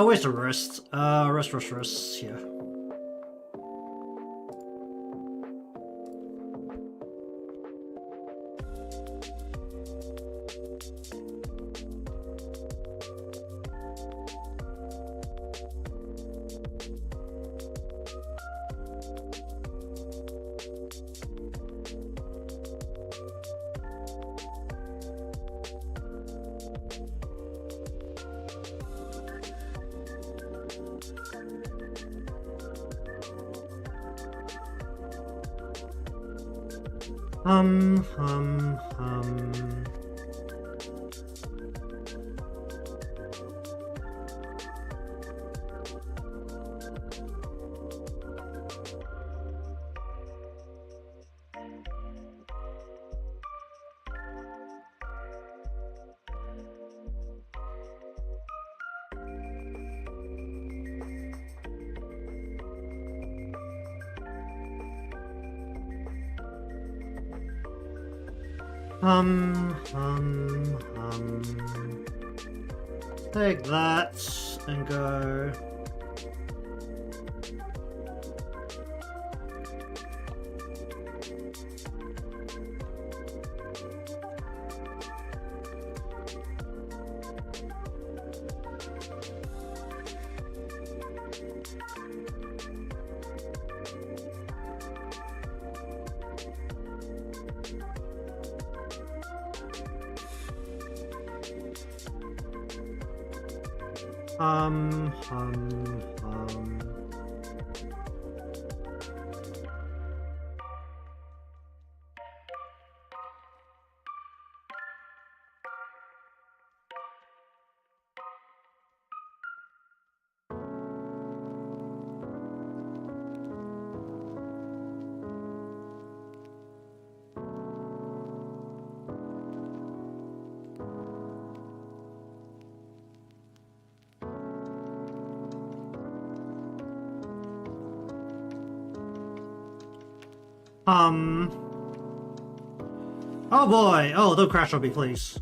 Where's the rest? Rest, here. Hum, hum, hum. Take that and go. Hum, hum, hum. Oh boy! Oh, don't crash on me, please.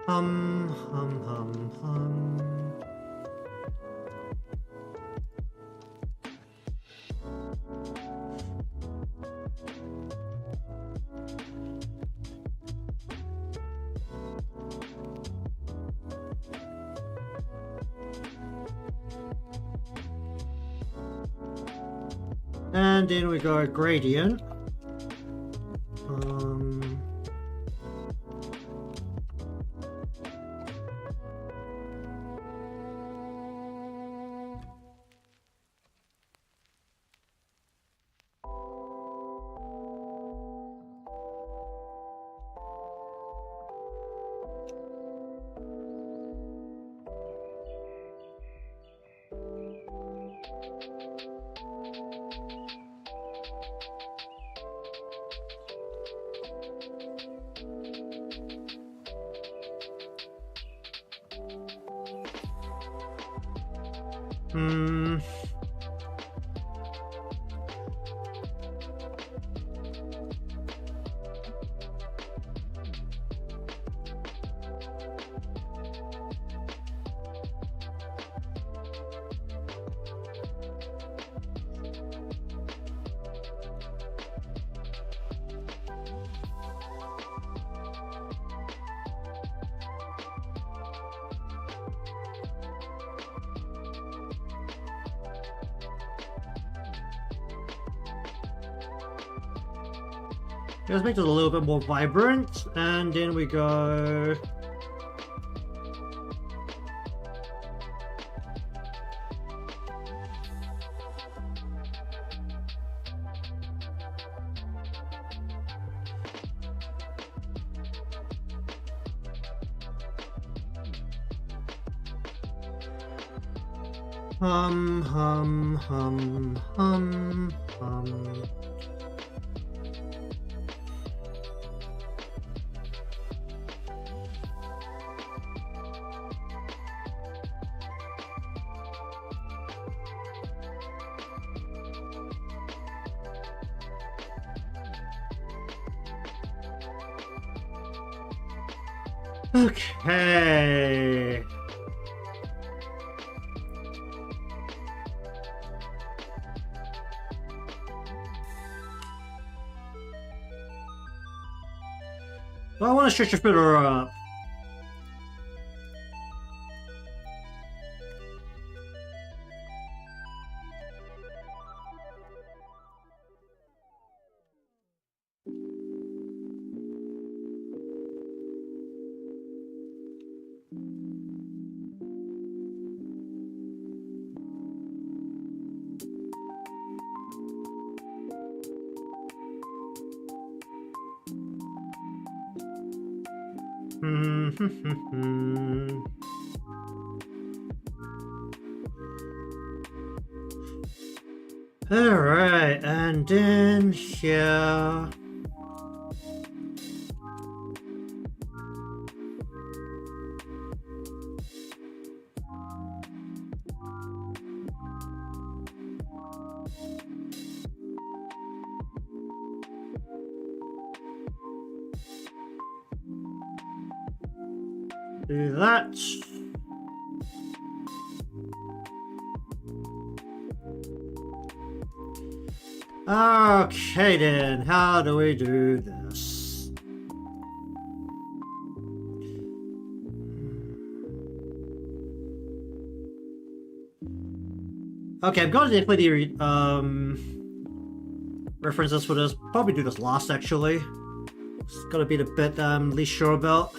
Hum, hum, hum, hum. And then we go gradient. Let's make this a little bit more vibrant, and then we go... hum. Okay. Well, I want to stretch your filter up. Alright, and then here... do that. Okay then, how do we do this? Okay, I'm going to definitely references for this. Probably do this last actually. It's gonna be the bit I'm least sure about.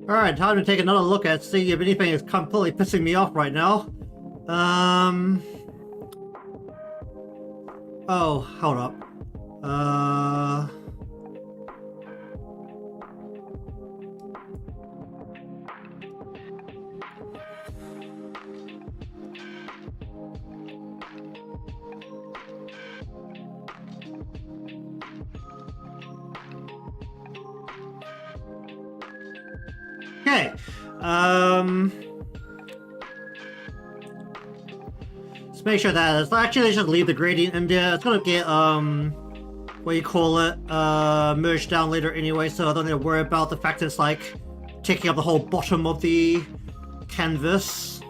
Alright, time to take another look at see if anything is completely pissing me off right now. Oh, hold up. Okay, Let's make sure that it's actually just leave the gradient in there. It's gonna get what you call it, merged down later anyway, so I don't need to worry about the fact that it's like taking up the whole bottom of the canvas.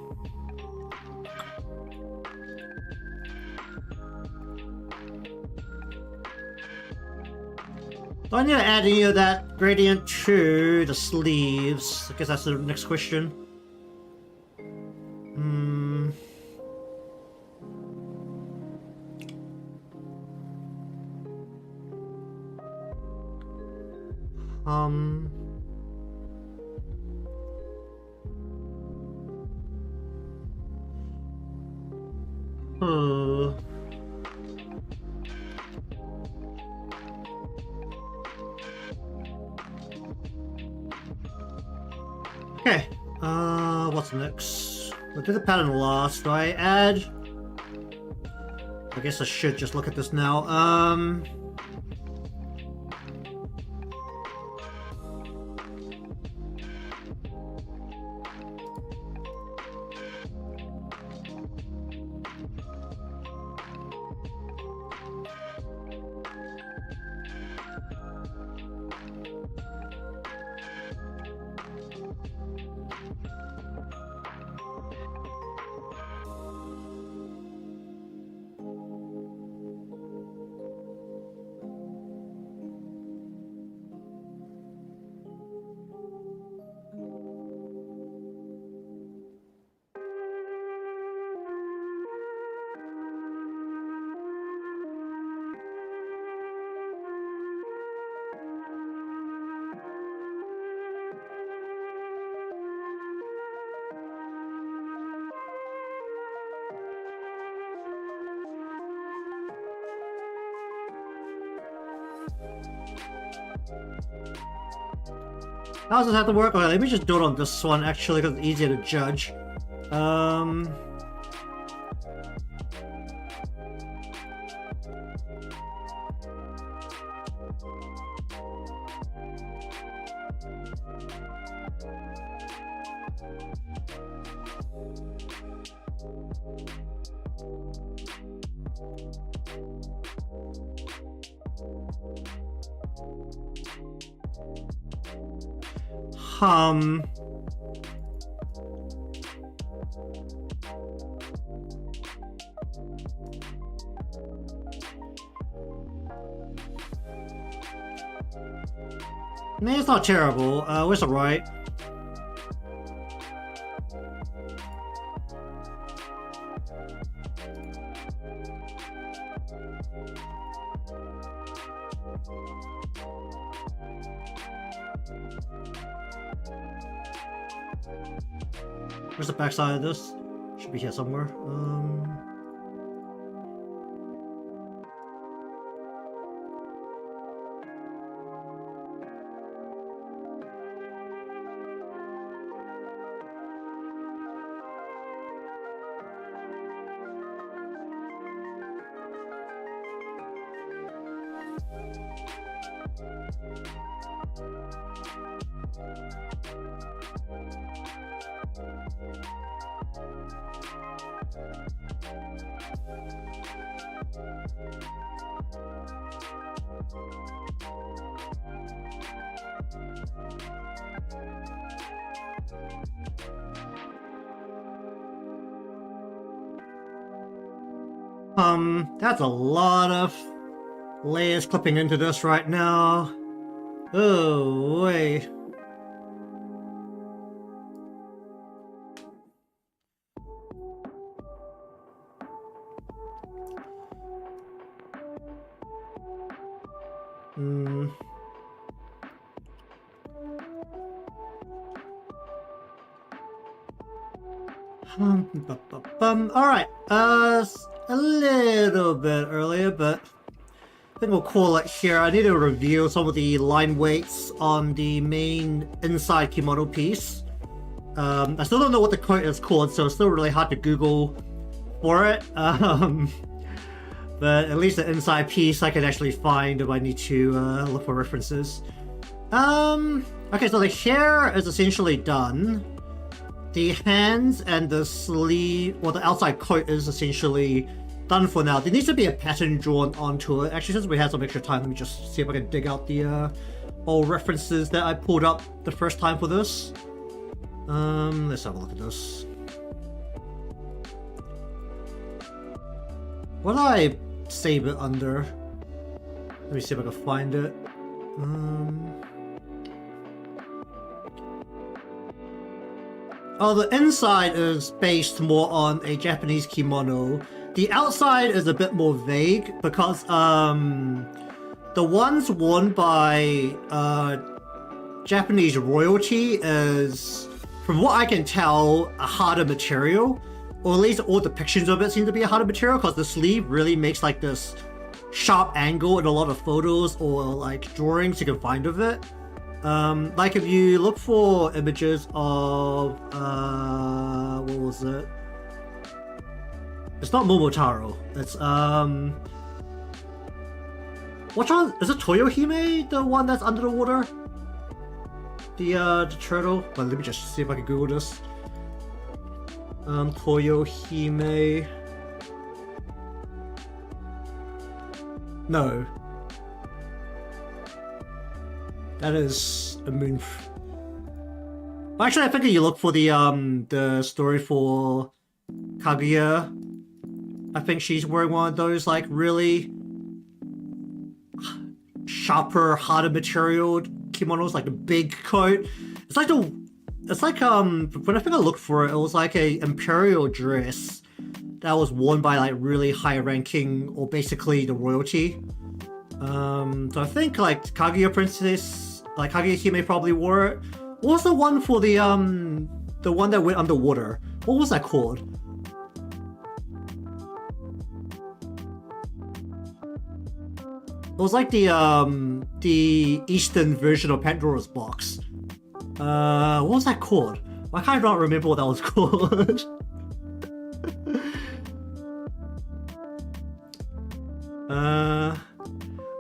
Do I need to add any of that gradient to the sleeves? I guess that's the next question. Okay, what's next? We'll do the pattern last. Do I add? I guess I should just look at this now. How does this have to work? Okay, let me just do it on this one actually, because it's easier to judge. I mean, it's not terrible. It's alright. Where's the backside of this? Should be here somewhere. That's a lot of layers clipping into this right now. Oh, wait. Alright, a little bit earlier, but I think we'll call it here. I need to review some of the line weights on the main inside kimono piece. I still don't know what the coat is called, so it's still really hard to Google for it. But at least the inside piece I can actually find if I need to look for references. Okay, so the hair is essentially done. the hands and the sleeve, or the outside coat is essentially done for now. There needs to be a pattern drawn onto it. Actually, since we have some extra time, let me just see if I can dig out the old references that I pulled up the first time for this. Let's have a look at this. What did I save it under? Let me see if I can find it. Oh, the inside is based more on a Japanese kimono. The outside is a bit more vague because the ones worn by Japanese royalty is, from what I can tell, a harder material. Or at least all depictions of it seem to be a harder material because the sleeve really makes like this sharp angle in a lot of photos or like drawings you can find of it. Like if you look for images of what was it? It's not Momotaro. It's which one? Is it Toyohime, the one that's under the water? The turtle? Well, let me just see if I can Google this. Toyohime. No. That is a moon. Actually, I think you look for the story for Kaguya. I think she's wearing one of those like really sharper, harder material kimonos, like a big coat. It's like when I think I looked for it, it was like a imperial dress that was worn by like really high ranking or basically the royalty. So I think like Kaguya Princess, like Kaguya Hime probably wore it. What was the one for the one that went underwater? What was that called? It was like the Eastern version of Pandora's Box. What was that called? I kind of don't remember what that was called.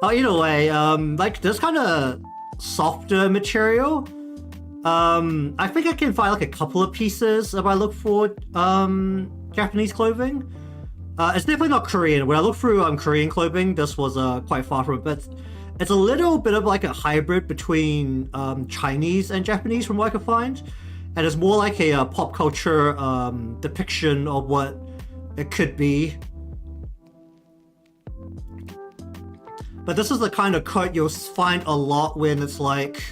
Oh, either way, like this kind of softer material. I think I can find like a couple of pieces if I look for Japanese clothing. It's definitely not Korean. When I look through Korean clothing, this was quite far from it, but it's a little bit of like a hybrid between Chinese and Japanese from what I could find. And it's more like a pop culture depiction of what it could be. But this is the kind of coat you'll find a lot when it's like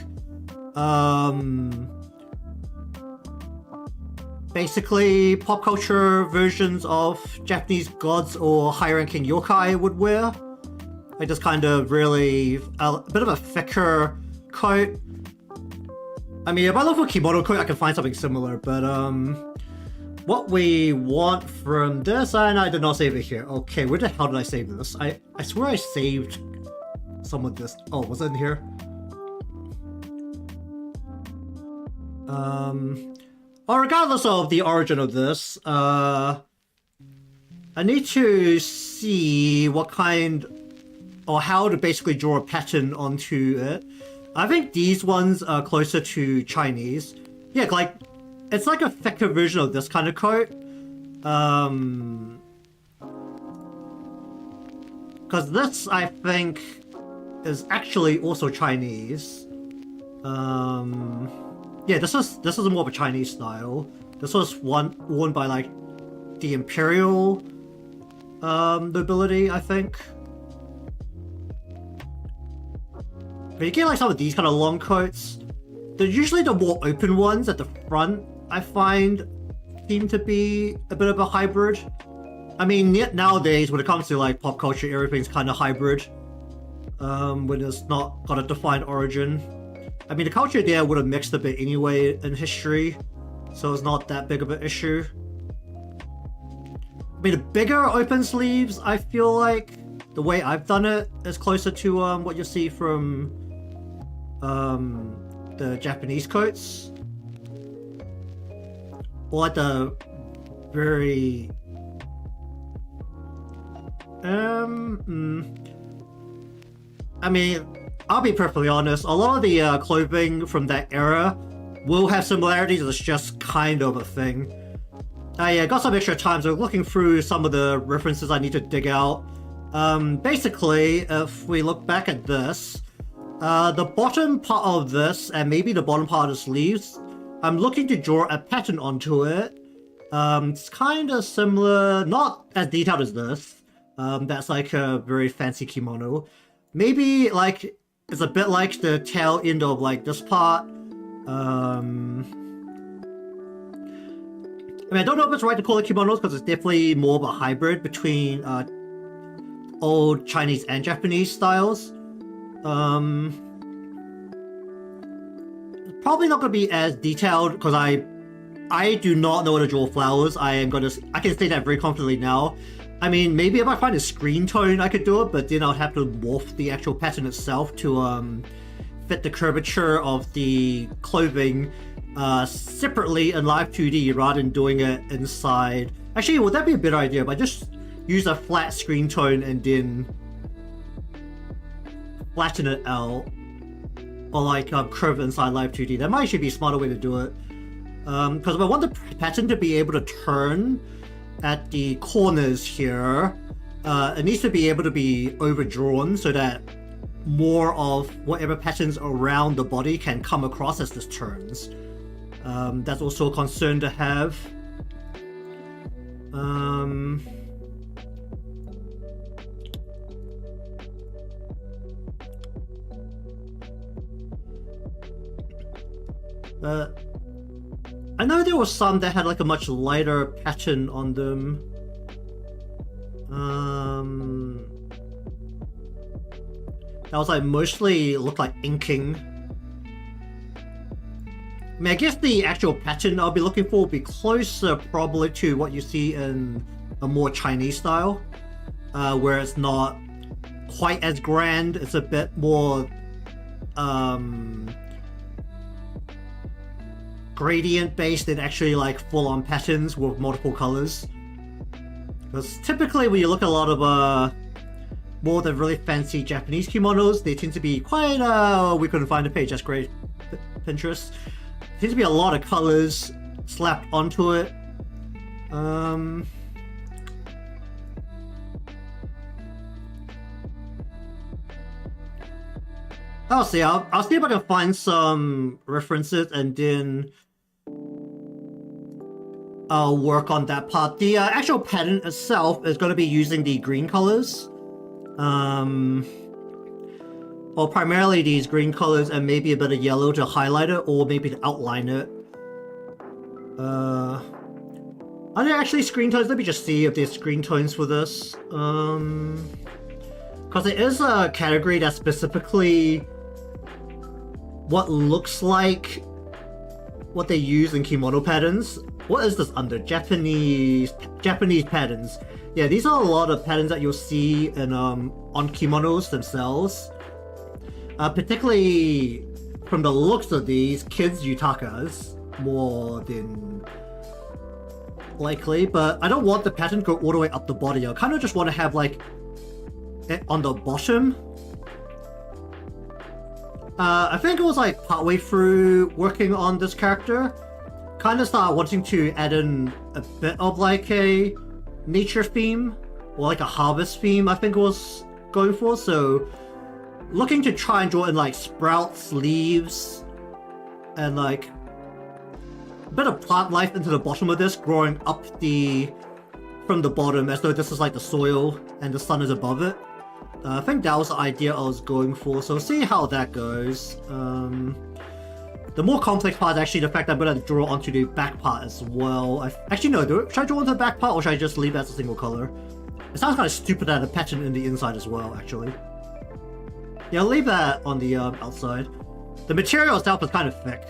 basically pop culture versions of Japanese gods or high-ranking yokai would wear. Like this kind of really a bit of a thicker coat. I mean, if I look for kimono coat, I can find something similar, but what we want from this, and I did not save it here. Okay, where the hell did I save this? I swear I saved some of this. Oh, was it in here? Well, regardless of the origin of this, I need to see what kind or how to basically draw a pattern onto it. I think these ones are closer to Chinese. Yeah, like it's like a thicker version of this kind of coat. Because this, I think, is actually also Chinese. Yeah, this is more of a Chinese style. This was worn by like the imperial nobility, I think. But you get like some of these kind of long coats. They're usually the more open ones at the front, I find, seem to be a bit of a hybrid. I mean, nowadays when it comes to like pop culture, everything's kind of hybrid. When it's not got a defined origin. I mean, the culture there would have mixed a bit anyway in history, so it's not that big of an issue. I mean, the bigger open sleeves, I feel like the way I've done it is closer to what you see from the Japanese coats, or like the very I mean, I'll be perfectly honest, a lot of the clothing from that era will have similarities, it's just kind of a thing. Yeah, got some extra time, so looking through some of the references I need to dig out. Basically, if we look back at this, the bottom part of this, and maybe the bottom part of the sleeves, I'm looking to draw a pattern onto it. It's kind of similar, not as detailed as this. That's like a very fancy kimono. Maybe like it's a bit like the tail end of like this part. I mean, I don't know if it's right to call it kimonos because it's definitely more of a hybrid between old Chinese and Japanese styles. Probably not going to be as detailed because I do not know how to draw flowers. I can say that very confidently now. I mean, maybe if I find a screen tone I could do it, but then I'll have to morph the actual pattern itself to fit the curvature of the clothing separately in Live2D rather than doing it inside. Actually, would that be a better idea? But just use a flat screen tone and then flatten it out, or like curve inside Live2D. That might actually be a smarter way to do it. Because if I want the pattern to be able to turn at the corners here, it needs to be able to be overdrawn so that more of whatever patterns around the body can come across as this turns. That's also a concern to have. I know there was some that had like a much lighter pattern on them. That was like mostly looked like inking. I mean, I guess the actual pattern I'll be looking for will be closer probably to what you see in a more Chinese style, where it's not quite as grand. It's a bit more gradient based and actually like full-on patterns with multiple colors. Because typically when you look at a lot of more the really fancy Japanese kimonos, they tend to be quite we couldn't find a page, that's great, Pinterest. There seems to be a lot of colors slapped onto it. I'll see if I can find some references and then I'll work on that part. The actual pattern itself is going to be using the green colors. Well, primarily these green colors and maybe a bit of yellow to highlight it or maybe to outline it. Are there actually screen tones? Let me just see if there's screen tones for this. Because it is a category that's specifically what looks like what they use in kimono patterns. What is this under? Japanese patterns. Yeah, these are a lot of patterns that you'll see in on kimonos themselves. Particularly from the looks of these, kids yutakas more than likely, but I don't want the pattern to go all the way up the body. I kind of just want to have like it on the bottom. I think it was like partway through working on this character, kind of started wanting to add in a bit of like a nature theme or like a harvest theme I think it was going for, so looking to try and draw in like sprouts, leaves, and like a bit of plant life into the bottom of this, growing up from the bottom as though this is like the soil and the sun is above it. I think that was the idea I was going for, so see how that goes. The more complex part is actually the fact that I'm going to draw onto the back part as well. Actually no, should I draw onto the back part or should I just leave it as a single color? It sounds kind of stupid to have a pattern in the inside as well, actually. Yeah, I'll leave that on the outside. The material itself is kind of thick.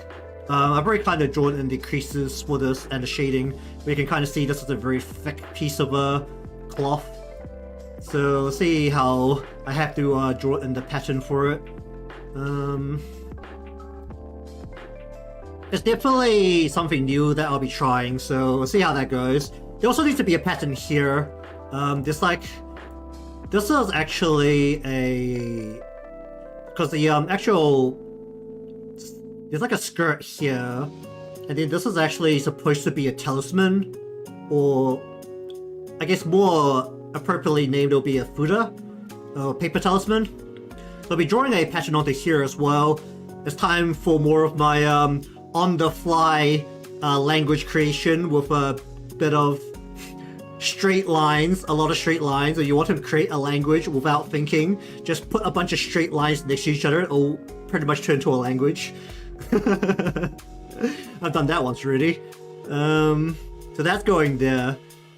I've already kind of drawn in the creases for this and the shading, but you can kind of see this is a very thick piece of cloth. So let's see how I have to draw in the pattern for it. It's definitely something new that I'll be trying, so we'll see how that goes. There also needs to be a pattern here. This is actually a... Because the actual there's like a skirt here, and then this is actually supposed to be a talisman, or I guess more appropriately named it'll be a footer, or paper talisman. So I'll be drawing a pattern onto here as well. It's time for more of my on-the-fly language creation with a bit of straight lines, a lot of straight lines. If you want to create a language without thinking, just put a bunch of straight lines next to each other, it'll pretty much turn into a language. I've done that once already. So that's going there.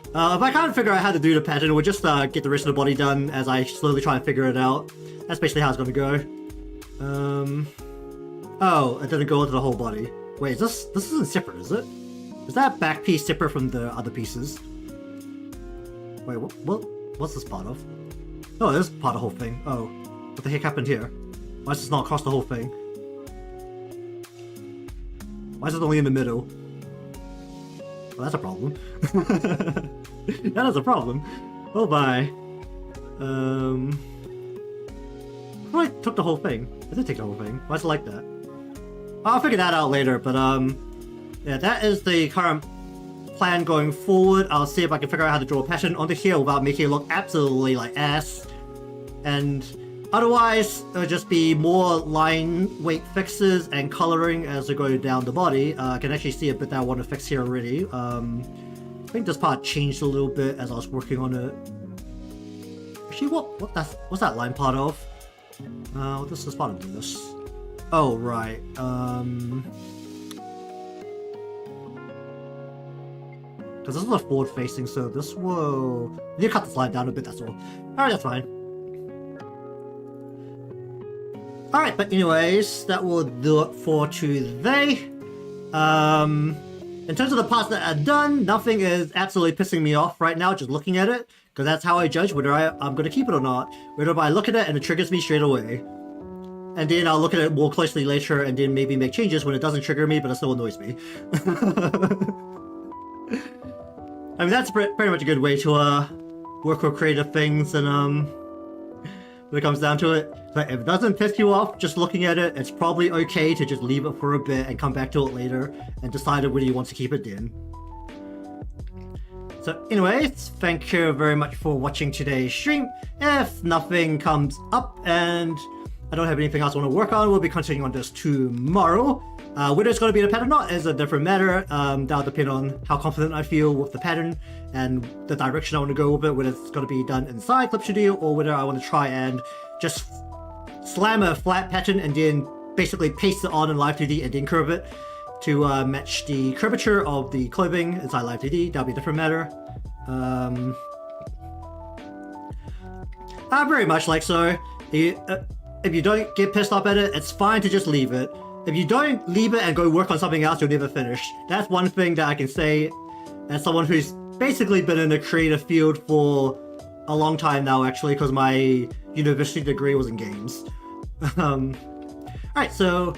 If I can't figure out how to do the pattern, we'll just get the rest of the body done as I slowly try and figure it out. That's basically how it's gonna go. Oh, it didn't go into the whole body. Wait, this isn't separate, is it? Is that back piece separate from the other pieces? Wait, what's this part of? Oh, this is part of the whole thing. Oh, what the heck happened here? Why is this not across the whole thing? Why is it only in the middle? Well, that's a problem. That is a problem. Oh, bye. I took the whole thing. I did take the whole thing. Why is it like that? I'll figure that out later, but yeah, that is the current plan going forward. I'll see if I can figure out how to draw a pattern onto here without making it look absolutely like ass. And otherwise, it'll just be more line weight fixes and coloring as we go down the body. I can actually see a bit that I want to fix here already. I think this part changed a little bit as I was working on it. Actually, what's that line part of? This is part of this. Oh, right. Because this is a forward facing, so this will... You need to cut the slide down a bit, that's all. Alright, that's fine. Alright, but anyways, that will do it for today. In terms of the parts that are done, nothing is absolutely pissing me off right now, just looking at it. Because that's how I judge whether I'm going to keep it or not. Whether I look at it and it triggers me straight away. And then I'll look at it more closely later and then maybe make changes when it doesn't trigger me, but it still annoys me. I mean, that's pretty much a good way to work with creative things, and when it comes down to it. But if it doesn't piss you off just looking at it, it's probably okay to just leave it for a bit and come back to it later and decide whether you want to keep it in. So anyways, thank you very much for watching today's stream. If nothing comes up and I don't have anything else I want to work on, we'll be continuing on this tomorrow. Whether it's going to be the pattern or not is a different matter. That'll depend on how confident I feel with the pattern and the direction I want to go with it, whether it's going to be done inside Live2D or whether I want to try and just slam a flat pattern and then basically paste it on in Live2D and then curve it to match the curvature of the clothing inside Live2D. That'll be a different matter. Very much like so. If you don't get pissed off at it, it's fine to just leave it. If you don't leave it and go work on something else, you'll never finish. That's one thing that I can say as someone who's basically been in the creative field for a long time now, actually, because my university degree was in games. Alright, so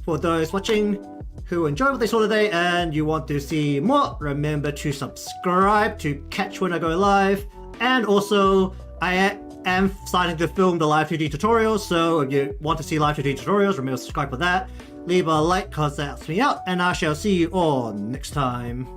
for those watching who enjoyed what they saw today and you want to see more, remember to subscribe to catch when I go live. And also, I am starting to film the Live2D tutorials, so if you want to see Live2D tutorials, remember to subscribe for that. Leave a like because that helps me out, and I shall see you all next time.